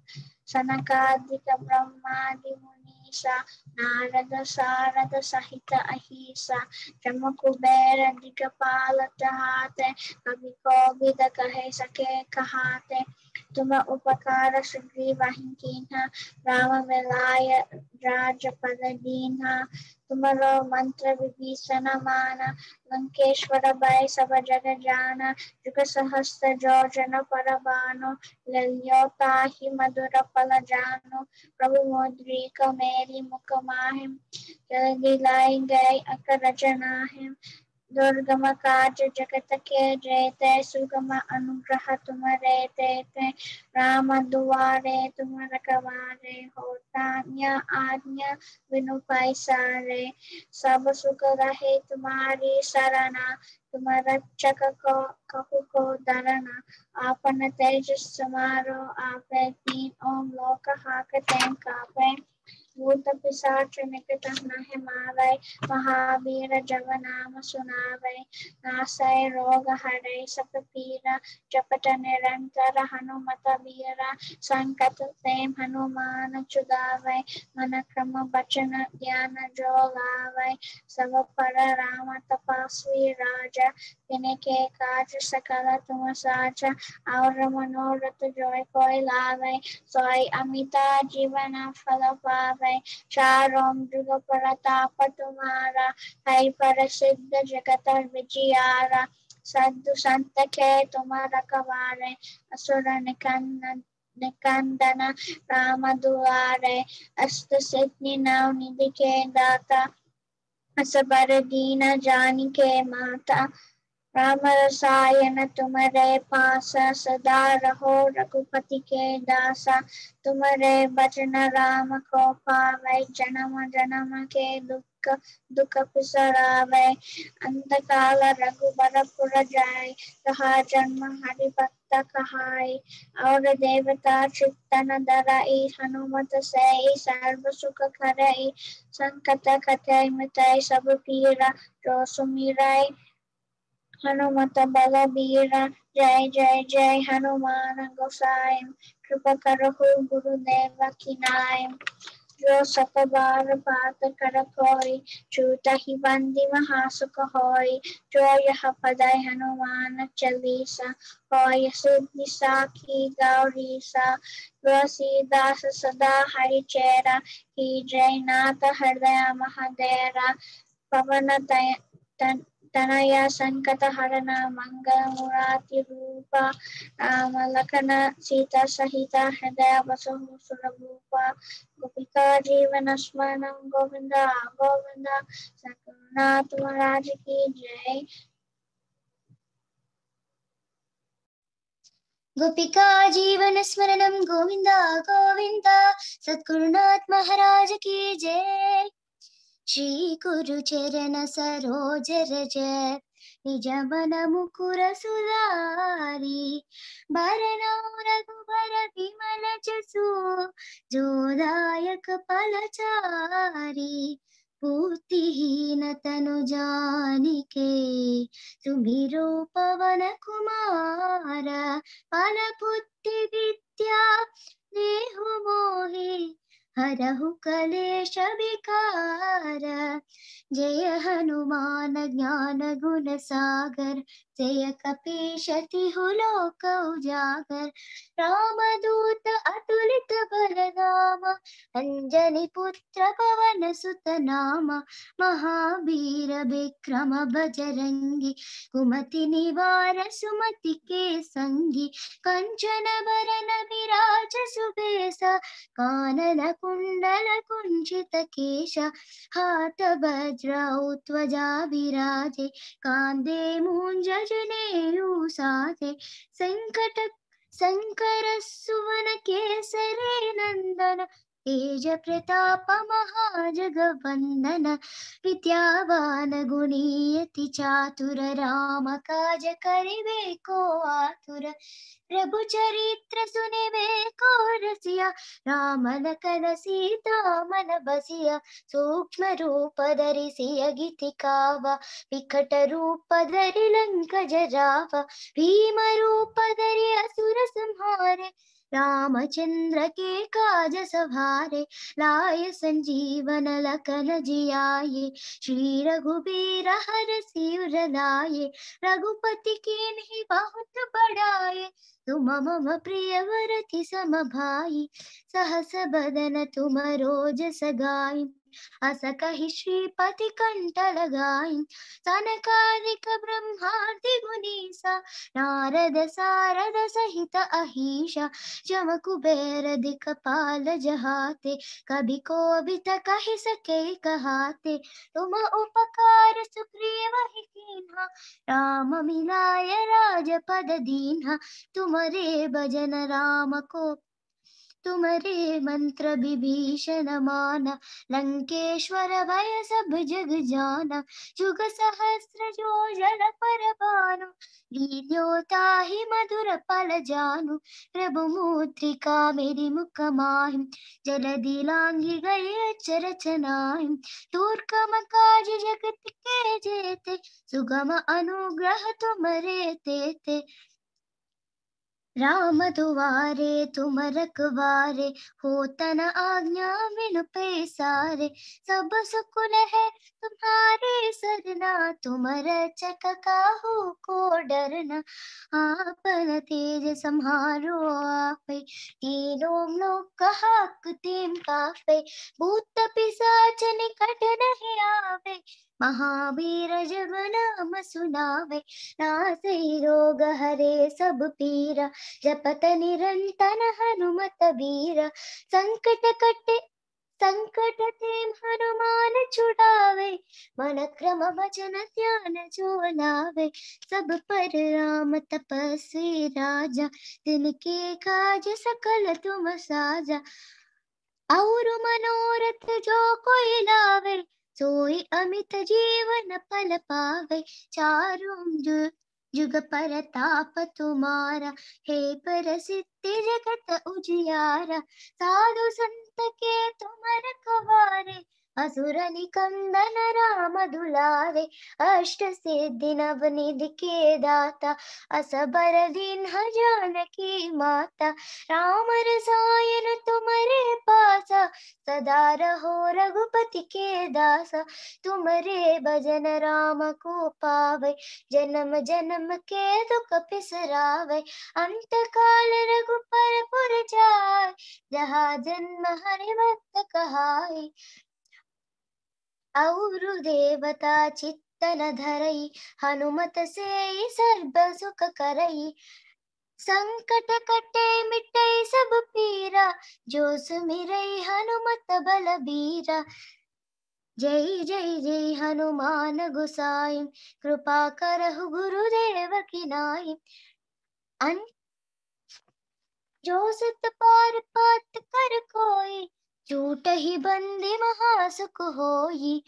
सनकादिक ब्रह्मादि मुनीसा नारद सारद सहित अहिसा। जम कुबेर दिगपाल तहाते कवि कोविद कहे सके कहाते। तुम उपकार सुग्रीवाहि कीन्हा राम मिलाय राजपद दीन्हा। तुमरो मंत्र विभीषण माना लंकेश्वर भय सब जग जाना। जुग सहस्त्र जो जन पर भानु ललियो ताहि मधुर फल जानु। प्रभु मुद्रिक मेरी मुख माहि जल दिलाय गए अकरज नाहि। दुर्गम काज जगत के जेते सुगम अनुग्रह तुम्हारे तेते। राम दुआरे तुम रखवारे होता आज्ञा बिनु पैसारे। सब सुख रहे तुम्हारी सरना तुम रक्षक कहु को डरना। आपन तेज समारो आपे तीन ओम लोक हाकते कापे। भूत पिशाच निकट नहीं मारै महावीर जब नाम सुनावै। नासै रोग हरै सब पीरा जपत निरंतर हनुमत वीरा। संकट ते हनुमान छुड़ावै मन क्रम वचन ध्यान जो लावै। सब पर राम तपस्वी राजा तिनके काज सकल तुम साजा। और मनोरथ जोय कोय लावै सोई अमित जीवन फल पावै। चारों जुग प्रताप तुम्हारा है प्रसिद्ध जगत विजियारा। साधु संत के तुम रखवारे असुर निकंदन राम दुआरे। अष्ट सिद्धि नव निधि के दाता असबर दीन जानिके माता। राम रसायन तुम्हारे पासा सदा रहो रघुपति के दासा। तुम्हारे भजन राम को पावै जन्म जन्म के दुख बिसरावै। अंतकाल रघुबर पुर जाय कहा जन्म हरि भक्त कहाय। और देवता चित्तन धरई हनुमत से सर्व सुख करई। संकट कटै मिटै सब पीरा जो सुमिरै हनुमत बलबीरा। जय जय जय हनुमान गोसाई कृपा करहु गुरुदेव की नाय। जो सत बार बात कर कोई छूट ही बंदी महासुख होई। जो यह पढ़े हनुमान चालीसा होय सिद्धि साखी गौरीसा। तुलसीदास सदा हरिचेरा कीजय नाथ हृदय महाडेरा। पवन तनया संकट हरना मंगल मूर्ति रूपा। राम लखन सीता सहित हृदय बसहु सुरभूपा। गोपिका जीवन स्मरण गोविंद गोविंद। सद्गुरुनाथ महाराज की जय। गोपिका जीवन स्मरणं गोविंद गोविंद। सद्गुरुनाथ महाराज की जय। श्री गुरु चरण सरोज रज निज मन मुकुर सुधारी। बरनौ रघुबर विमल जसु जोदायक फलचारी। पूर्तिहीन तनु जानिके सुमिरो पवन कुमार। बल बुद्धि विद्या देहु मोहे हरहु कलेश विकार। जय हनुमान ज्ञान गुण सागर। जय कपीश तिहु लोक उजागर। रामदूत अतुलित बलधाम। अंजनी पुत्र पवन सुत नाम। महावीर विक्रम बजरंगी। कुमति निवार सुमति के संगी। कंचन बरन विराज सुबेसा। कानन कुंडल कुंचित केश। हाथ वज्र ध्वजा विराजे। कांधे मूंज जनेऊ साजे। शंकर सुवन केसरी नंदन। तेज प्रताप महाजगवंदन। विद्यावान गुणीयति चातुर। राम काज करिबे को आतुर। प्रभु चरित्र सुनिबे को रसिया। राम लखन सीता मन बसिया। सूक्ष्म रूप धरि सिय गिति कावा। विकट रूप धरि लंक जरावा। भीम रूप धरि असुर संहारे। रामचंद्र के काज सवारे। लाय संजीवन लखन जियाए। श्री रघुबीर हरषि उर लाए। रघुपति कीन्ही बहुत बड़ाए। तुम मम प्रिय वरति सम भाई। सहस बदन तुम रोज सगाई। अस कहि श्रीपति कंठ लगाई। सनकादिक ब्रह्मादि मुनीसा। नारद सारद सहित अहीशा। जम कुबेर दिखपाल जहाते। कभी कोबिद कहि सके कहाते। तुम उपकार सुग्रीव ही कीन्हा। राम मिलाय राजपद दीन्हा। तुम्हारे भजन राम को तुम्हारे मंत्र विभीषण माना। लंकेश्वर भय सब जग जाना। जुग सहस्र जो जन पर भानु। लील्योता ही मधुर पल जानु। प्रभु मुद्रिका मेरी मुख माहि। जलधि लांघि गए अचरज नाहि। दुर्गम काज जगत के जेते। सुगम अनुग्रह तुम्हारे तेते। राम दुआरे तुम रखवारे। होतन आज्ञा बिनु पैसारे। सब सुकुल है तुम्हारे सरना। तुम रक्षक काहू को डरना। आपन तेज सम्हारो आपे। तीनों लोक कहाक तीम काफे। भूत पिशाच निकट नहीं आवे। महावीर जब नाम सुनावे। नासे रोग हरे सब पीरा। जपत निरंतर हनुमत बीरा। संकट ते हनुमान छुड़ावे। मन क्रम वचन ध्यान जो लावे। सब पर राम तपस्वी राजा। तिनके काज सकल तुम साजा। और मनोरथ जो कोई लावे। सोई अमित जीवन फल पावे। चारों जुग परताप तुम्हारा। हे प्रसिद्धि जगत उजियारा। साधु संत के तुम रखवारे। असुर निकंदन राम दुलारे, अष्ट सिद्धि नवनिधि के दाता, असबर दीन जानकी माता। राम रसायन तुम्हारे पासा, सदा रहो रघुपति के दासा। तुम्हारे भजन राम को पावे, जन्म जन्म के दुख बिसरावे। अंत काल रघुपर पुर जाय, जहाँ जन्म हरि भक्त कहाय। और देवता चित्तन धरई, हनुमत से सर्व सुख करई। संकट कटे मिटे सब पीरा, जो सुमिरई हनुमत बलबीरा। जय जय जय हनुमान गोसाई, कृपा करहु गुरुदेव की नाई। जो सत पार पात कर कोई, झूठ ही बंदी महासुख होई।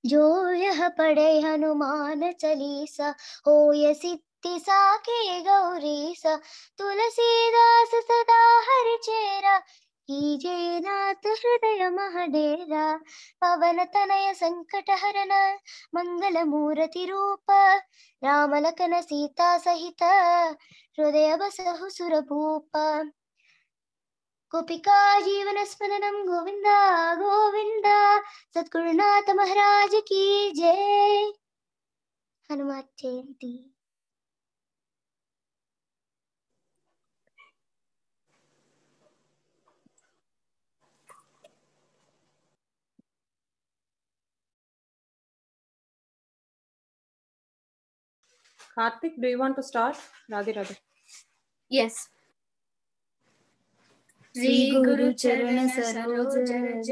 जो यह पढ़े हनुमान चालीसा, होय सिद्धि साखी गौरीसा। तुलसीदास सदा हरिचेरा, कीजे नाथ हृदय महडेरा। पवन तनय संकट हरन, मंगल मूर्ति रूप। राम लखन सीता सहित, हृदय बसहु सुरभूप। गोपिका जीवन स्मरणं गोविंदा गोविंदा। सद्गुरुनाथ महाराज की जय। Hanuman Jayanti. Karthik, do you want to start? Radhe Radhe. Yes. Shri गुरु चरण सरोज रज,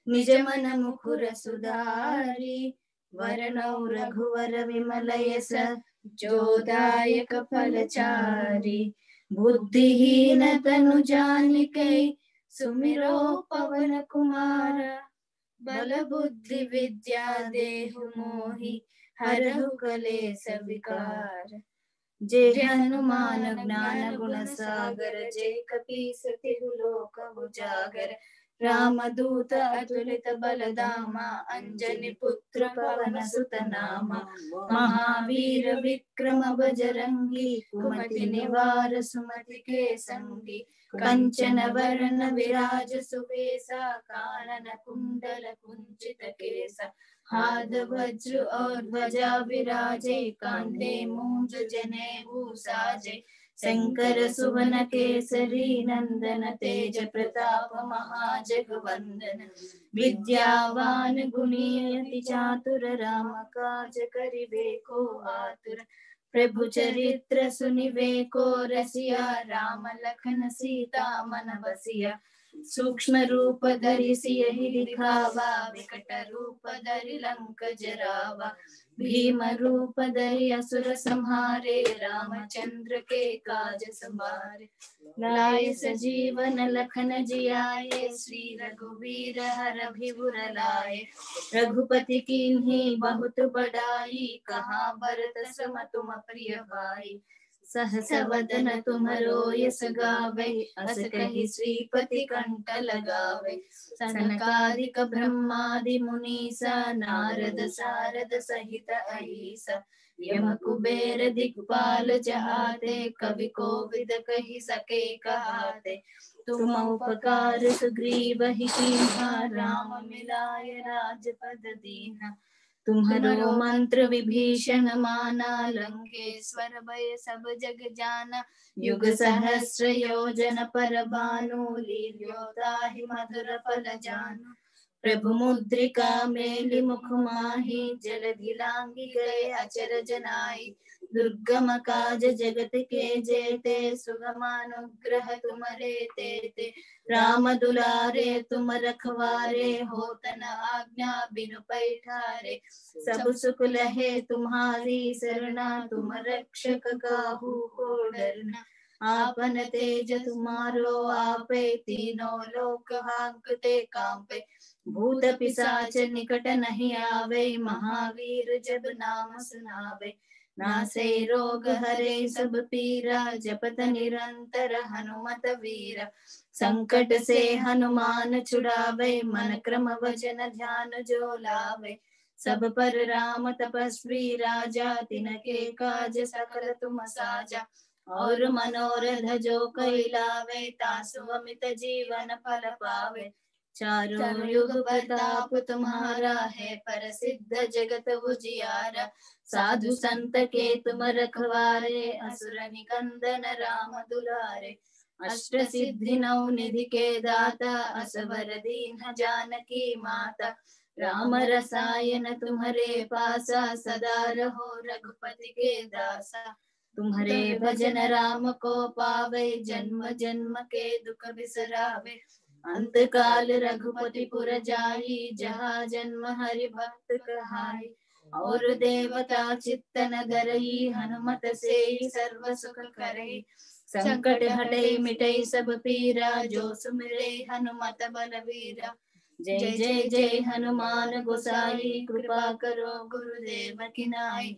निज मन मुकुर सुधारी। वरणौ रघुवर विमल यस, जोदायक फलचारी। बुद्धिहीन तनु जानिके, सुमिरो पवन कुमार। बल बुद्धि विद्या देहु मोहि, हरहु कलेस विकार। जय हनुमान ज्ञान गुण सागर, जय कपीस तिहु लोक उजागर। रामदूत अतुलित बलधामा, अंजनी पुत्र पवन सुत नामा। महावीर विक्रम बजरंगी, कुमति निवार सुमति के संगी। कंचन वरण विराज सुबेसा, कानन कुंडल कुंचित केसा। हाथ वज्र और ध्वजा विराजे, कांधे मूंज जनेऊ साजे। शंकर सुवन केसरी नंदन, तेज प्रताप महाजगवंदन। विद्यावान गुणी अति चातुर, राम काज करिबे को आतुर। प्रभु चरित्र सुनिबे को रसिया, राम लखन सीता मन बसिया। सूक्ष्म रूप धरि सियहि दिखावा, विकट रूप धरि लंक जरावा। भीम रूप धरि असुर संहारे, रामचंद्र के काज संभारे। लाए सजीवन लखन जियाए, श्री रघुवीर हरषि उर लाए। रघुपति कीन्ही बहुत बड़ाई, कहाँ भरत सम तुम प्रिय भाई। सहस वदन तुमरो यस गावै, अस कहि श्रीपति कंठ लगावै। सनकादिक ब्रह्मादि मुनीसा, नारद सारद सहित अहीसा। यम कुबेर दिक्पाल जहाते, कवि कोविद कहि सके कहाते। तुम उपकार सुग्रीवहि कीन्हा, राम मिलाय राजपद दीन्हा। तुम्हरो मंत्र विभीषण माना, लंकेश्वर भय सब जग जाना। युग सहस्र योजन पर भानु, लील्यो ताहि मधुर फल जानु। प्रभु मुद्रिका मेलि मुख माहि, जलधि लांघि गए अचरज नाहि। दुर्गम काज जगत के जेते, सुगम अनुग्रह तुम्हरे तेते। राम दुलारे तुम रखवारे, होत न आज्ञा बिनु पैठारे। सब सुख लहे तुम्हारी सरना, तुम रक्षक काहू को डरना। आपन तेज तुम्हारो आपे, तीनों लोक हांकते कांपे। भूत पिशाच निकट नहीं आवे, महावीर जब नाम सुनावे। नासे रोग हरे सब पीरा, जपत निरंतर हनुमत वीरा। संकट से हनुमान छुड़ावे, मन क्रम वचन ध्यान जो लावे। सब पर राम तपस्वी राजा, तिनके काज सकल तुम साजा। और मनोरथ जो कोई लावे, तासु अमित जीवन फल पावे। चारों युग प्रताप तुम्हारा है, प्रसिद्ध जगत उजियारा। साधु संत के तुम रखवारे, असुर निकंदन राम दुलारे। अष्ट सिद्धि नौ निधि के दाता, असवर दीन जानकी माता। राम रसायन तुम्हारे पासा, सदा रहो रघुपति के दासा। तुम्हारे भजन राम को पावे, जन्म जन्म के दुख बिसरावे। अंत काल रघुपति पुर जाई, जहाँ जन्म हरि भक्त कहाई। और देवता चित्तन धरई, हनुमत से सर्व सुख करई। संकट हटई मिटई सब पीरा, जो सुमिरे हनुमत बलवीरा। जय जय जय हनुमान गोसाई, कृपा करो गुरुदेव की नाई।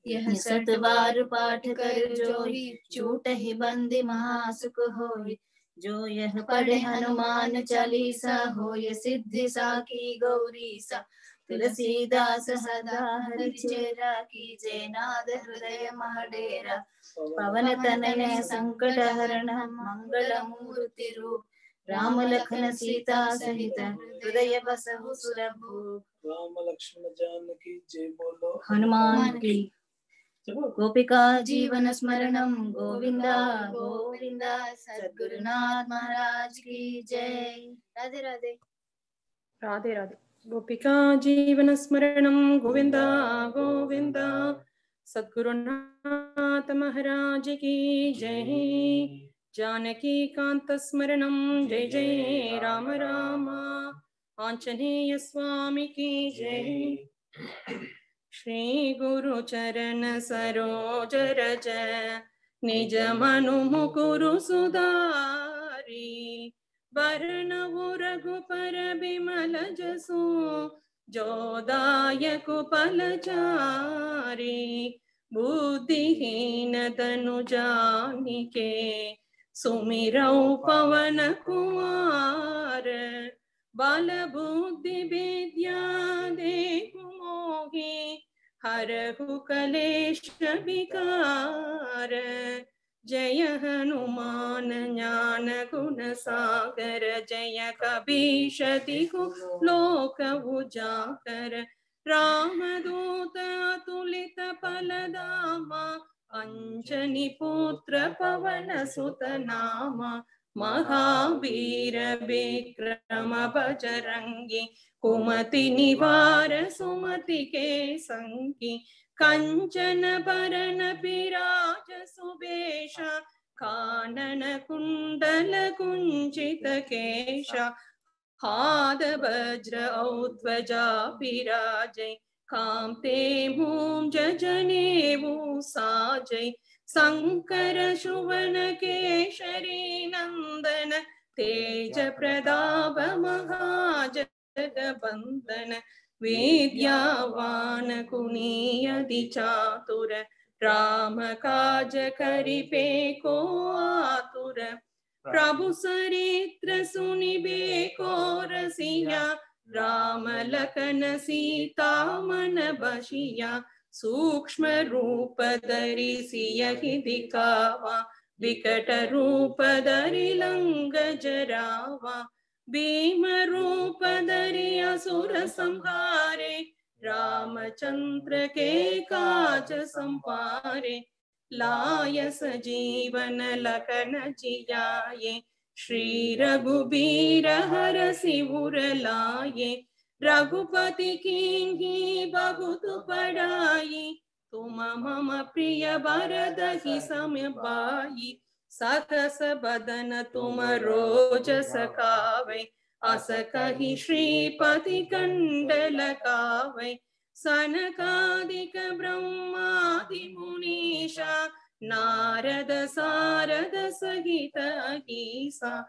यह सतबार पाठ कर जोई, छूटहि बंदी महासुख होई। जो यह पढ़े हनुमान चालीसा, होय सिद्धि साखी गौरीसा। तुलसीदास सदा हरिचेरा, कीजे नाद हृदय महडेरा। पवन तनय संकट हरण, मंगल मूर्ति रूप। राम लखन सीता सहित, हृदय बसहु सुरभूप। राम लक्ष्मण जानकी जय बोलो हनुमान की। गोपिका जीवन स्मरणम गोविंदा गोविंदा। सद्गुरुनाथ महाराज की जय। राधे राधे। राधे राधे। गोपिका जीवन स्मरणम गोविंदा गोविंदा। सद्गुरुनाथ महाराज की जय। जानकी कांत स्मरणम जय जय राम राम। आंजनेय स्वामी की जय। श्री गुरु चरण सरोज रज, निज मनु मुकुरु सुधारी। बरनउ रघुपर बिमल जसु, जो दायक फलचारी। बुद्धिहीन तनु जानिके, सुमिरौ पवन कुमार। बल बुद्धि विद्या देहु मोहि, हरहु कलेश विकार। जय हनुमान ज्ञान गुण सागर, जय कपीश तिहु लोक उजागर। रामदूत अतुलित बल धामा, अंजनी पुत्र पवन सुत नामा। महावीर विक्रम बजरंगी, कुमति निवार सुमति के संगी। कंचन बरन विराज सुबेशा, कानन कुंडल कुंचित केशा। हाथ वज्र औ ध्वजा विराजै, कांते भूंज जनेऊ साजै। शंकर सुवन केशरी नंदन, तेज प्रताप महाजगबंदन। विद्यावान गुणी अति चातुर, राम काज करिबे को आतुर। प्रभु चरित्र सुनिबे को रसिया, राम लखन सीता मन बसिया। सूक्ष्म रूप धरि सियहि दिखावा, विकट रूप धरि लंक जरावा। भीम रूप धरि असुर संहारे, रामचंद्र के काज संवारे। लाय सजीवन लखन जियाए, श्री रघुबीर हरषि उर लाए। रघुपति कीन्ही बहुत बड़ाई, तुम मम प्रिय भरदहि सम भाई। सहस बदन तुम रोज सखावे, अस कहि श्रीपति कंठ लगावे। सनकादिक ब्रह्मादि मुनीषा, नारद सारद सहित अहीसा।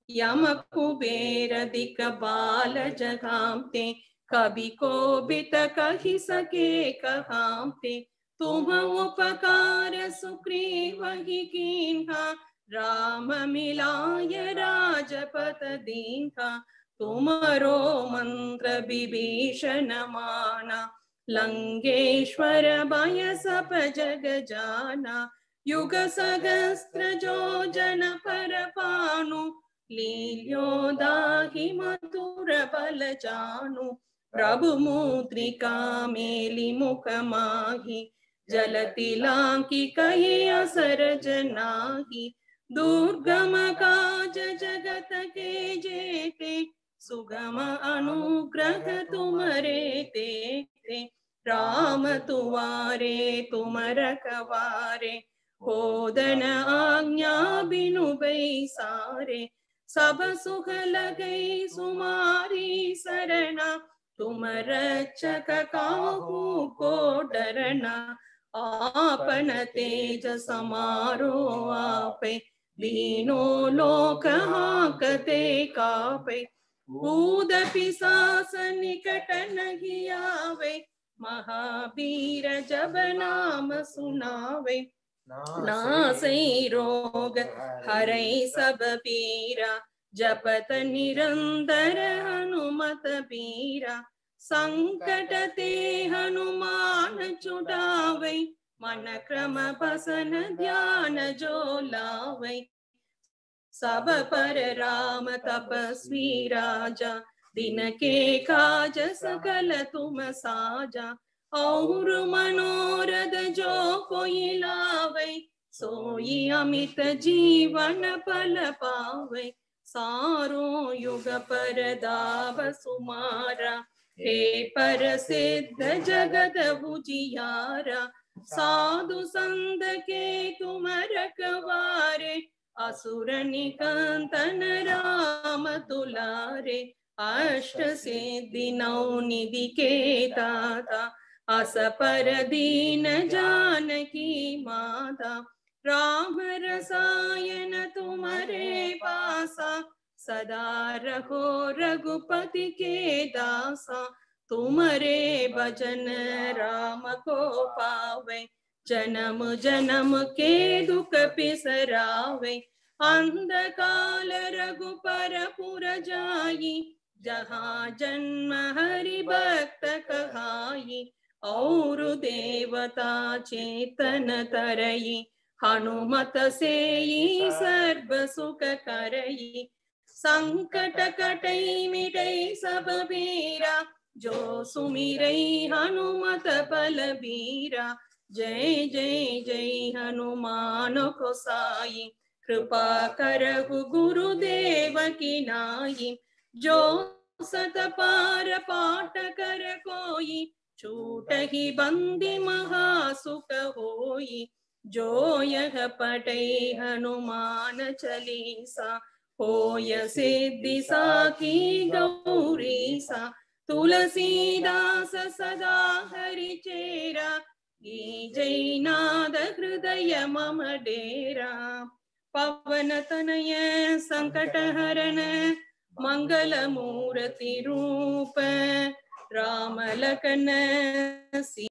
यम कुबेर दिक्पाल जगाते, कवि कोविद कहि सके कहाते। तुम उपकार सुग्रीव ही कीन्हा, राम मिलाय राजपथ दीन्हा। तुमरो मंत्र विभीषण माना, लंकेश्वर भय सब जग जाना। युग सहस्त्र जो जन पर पानु, लील्यो दाहि मधुर बल जानु। प्रभु मुद्रिका मेली मुख माही, जलति लांघि कहि असरज नाही। दुर्गम काज जगत के जेते, सुगम अनुग्रह तुमरे तेते। राम तुआरे तुम रखवारे, होदन आज्ञा बिनु बैसारे। सब सुख लगे सुमारी सरना, तुम रक्षक काहू को डरना। आपन तेज समारो आपे, दीनों लोक हांकते कापे। भूत पिशाच निकट नहीं आवे, महावीर जब नाम सुनावे। नासै रोग हरै सब पीरा, जपत निरंतर हनुमत पीरा। संकट ते हनुमान छुड़ावे, मन क्रम बसन ध्यान जो लावे। सब पर राम तपस्वी राजा, दिन के काज सकल तुम साजा। और मनोरथ जो कोई लावे, सोई अमित जीवन फल पावे। सारो युग पर दाव सुमारा, हे प्रसिद्ध जगत उजियारा। साधु संत के तुम रखवारे, असुर निकंदन राम दुलारे। अष्ट सिद्धि नौ निधि के दाता, अस पर दीन जानकी माता। राम रसायन तुम्हारे पासा, सदा रहो रघुपति के दासा। तुम्हारे भजन राम को पावे, जन्म जन्म के दुख बिसरावे। अंधकाल रघुपर पुर जाई, जहाँ जन्म हरि भक्त कहाई। और देवता चेतन तरई, हनुमत सेई सर्व सुख करई। संकट कटई मिटई सब बीरा, जो सुमिरई हनुमत बलबीरा। जय जय जय हनुमान गोसाई, कृपा करहु गुरुदेव की नाई। जो सत पार पाठ कर कोई, छूटहि बंदी महासुख होई। जो यह पढ़े हनुमान चालीसा, होय सिद्धि साखी गौरीसा। तुलसीदास सदा हरि चेरा, जय नाद हृदय मम डेरा। पवन तनय संकट हरण, मंगल मूर्ति रूप। राम लखन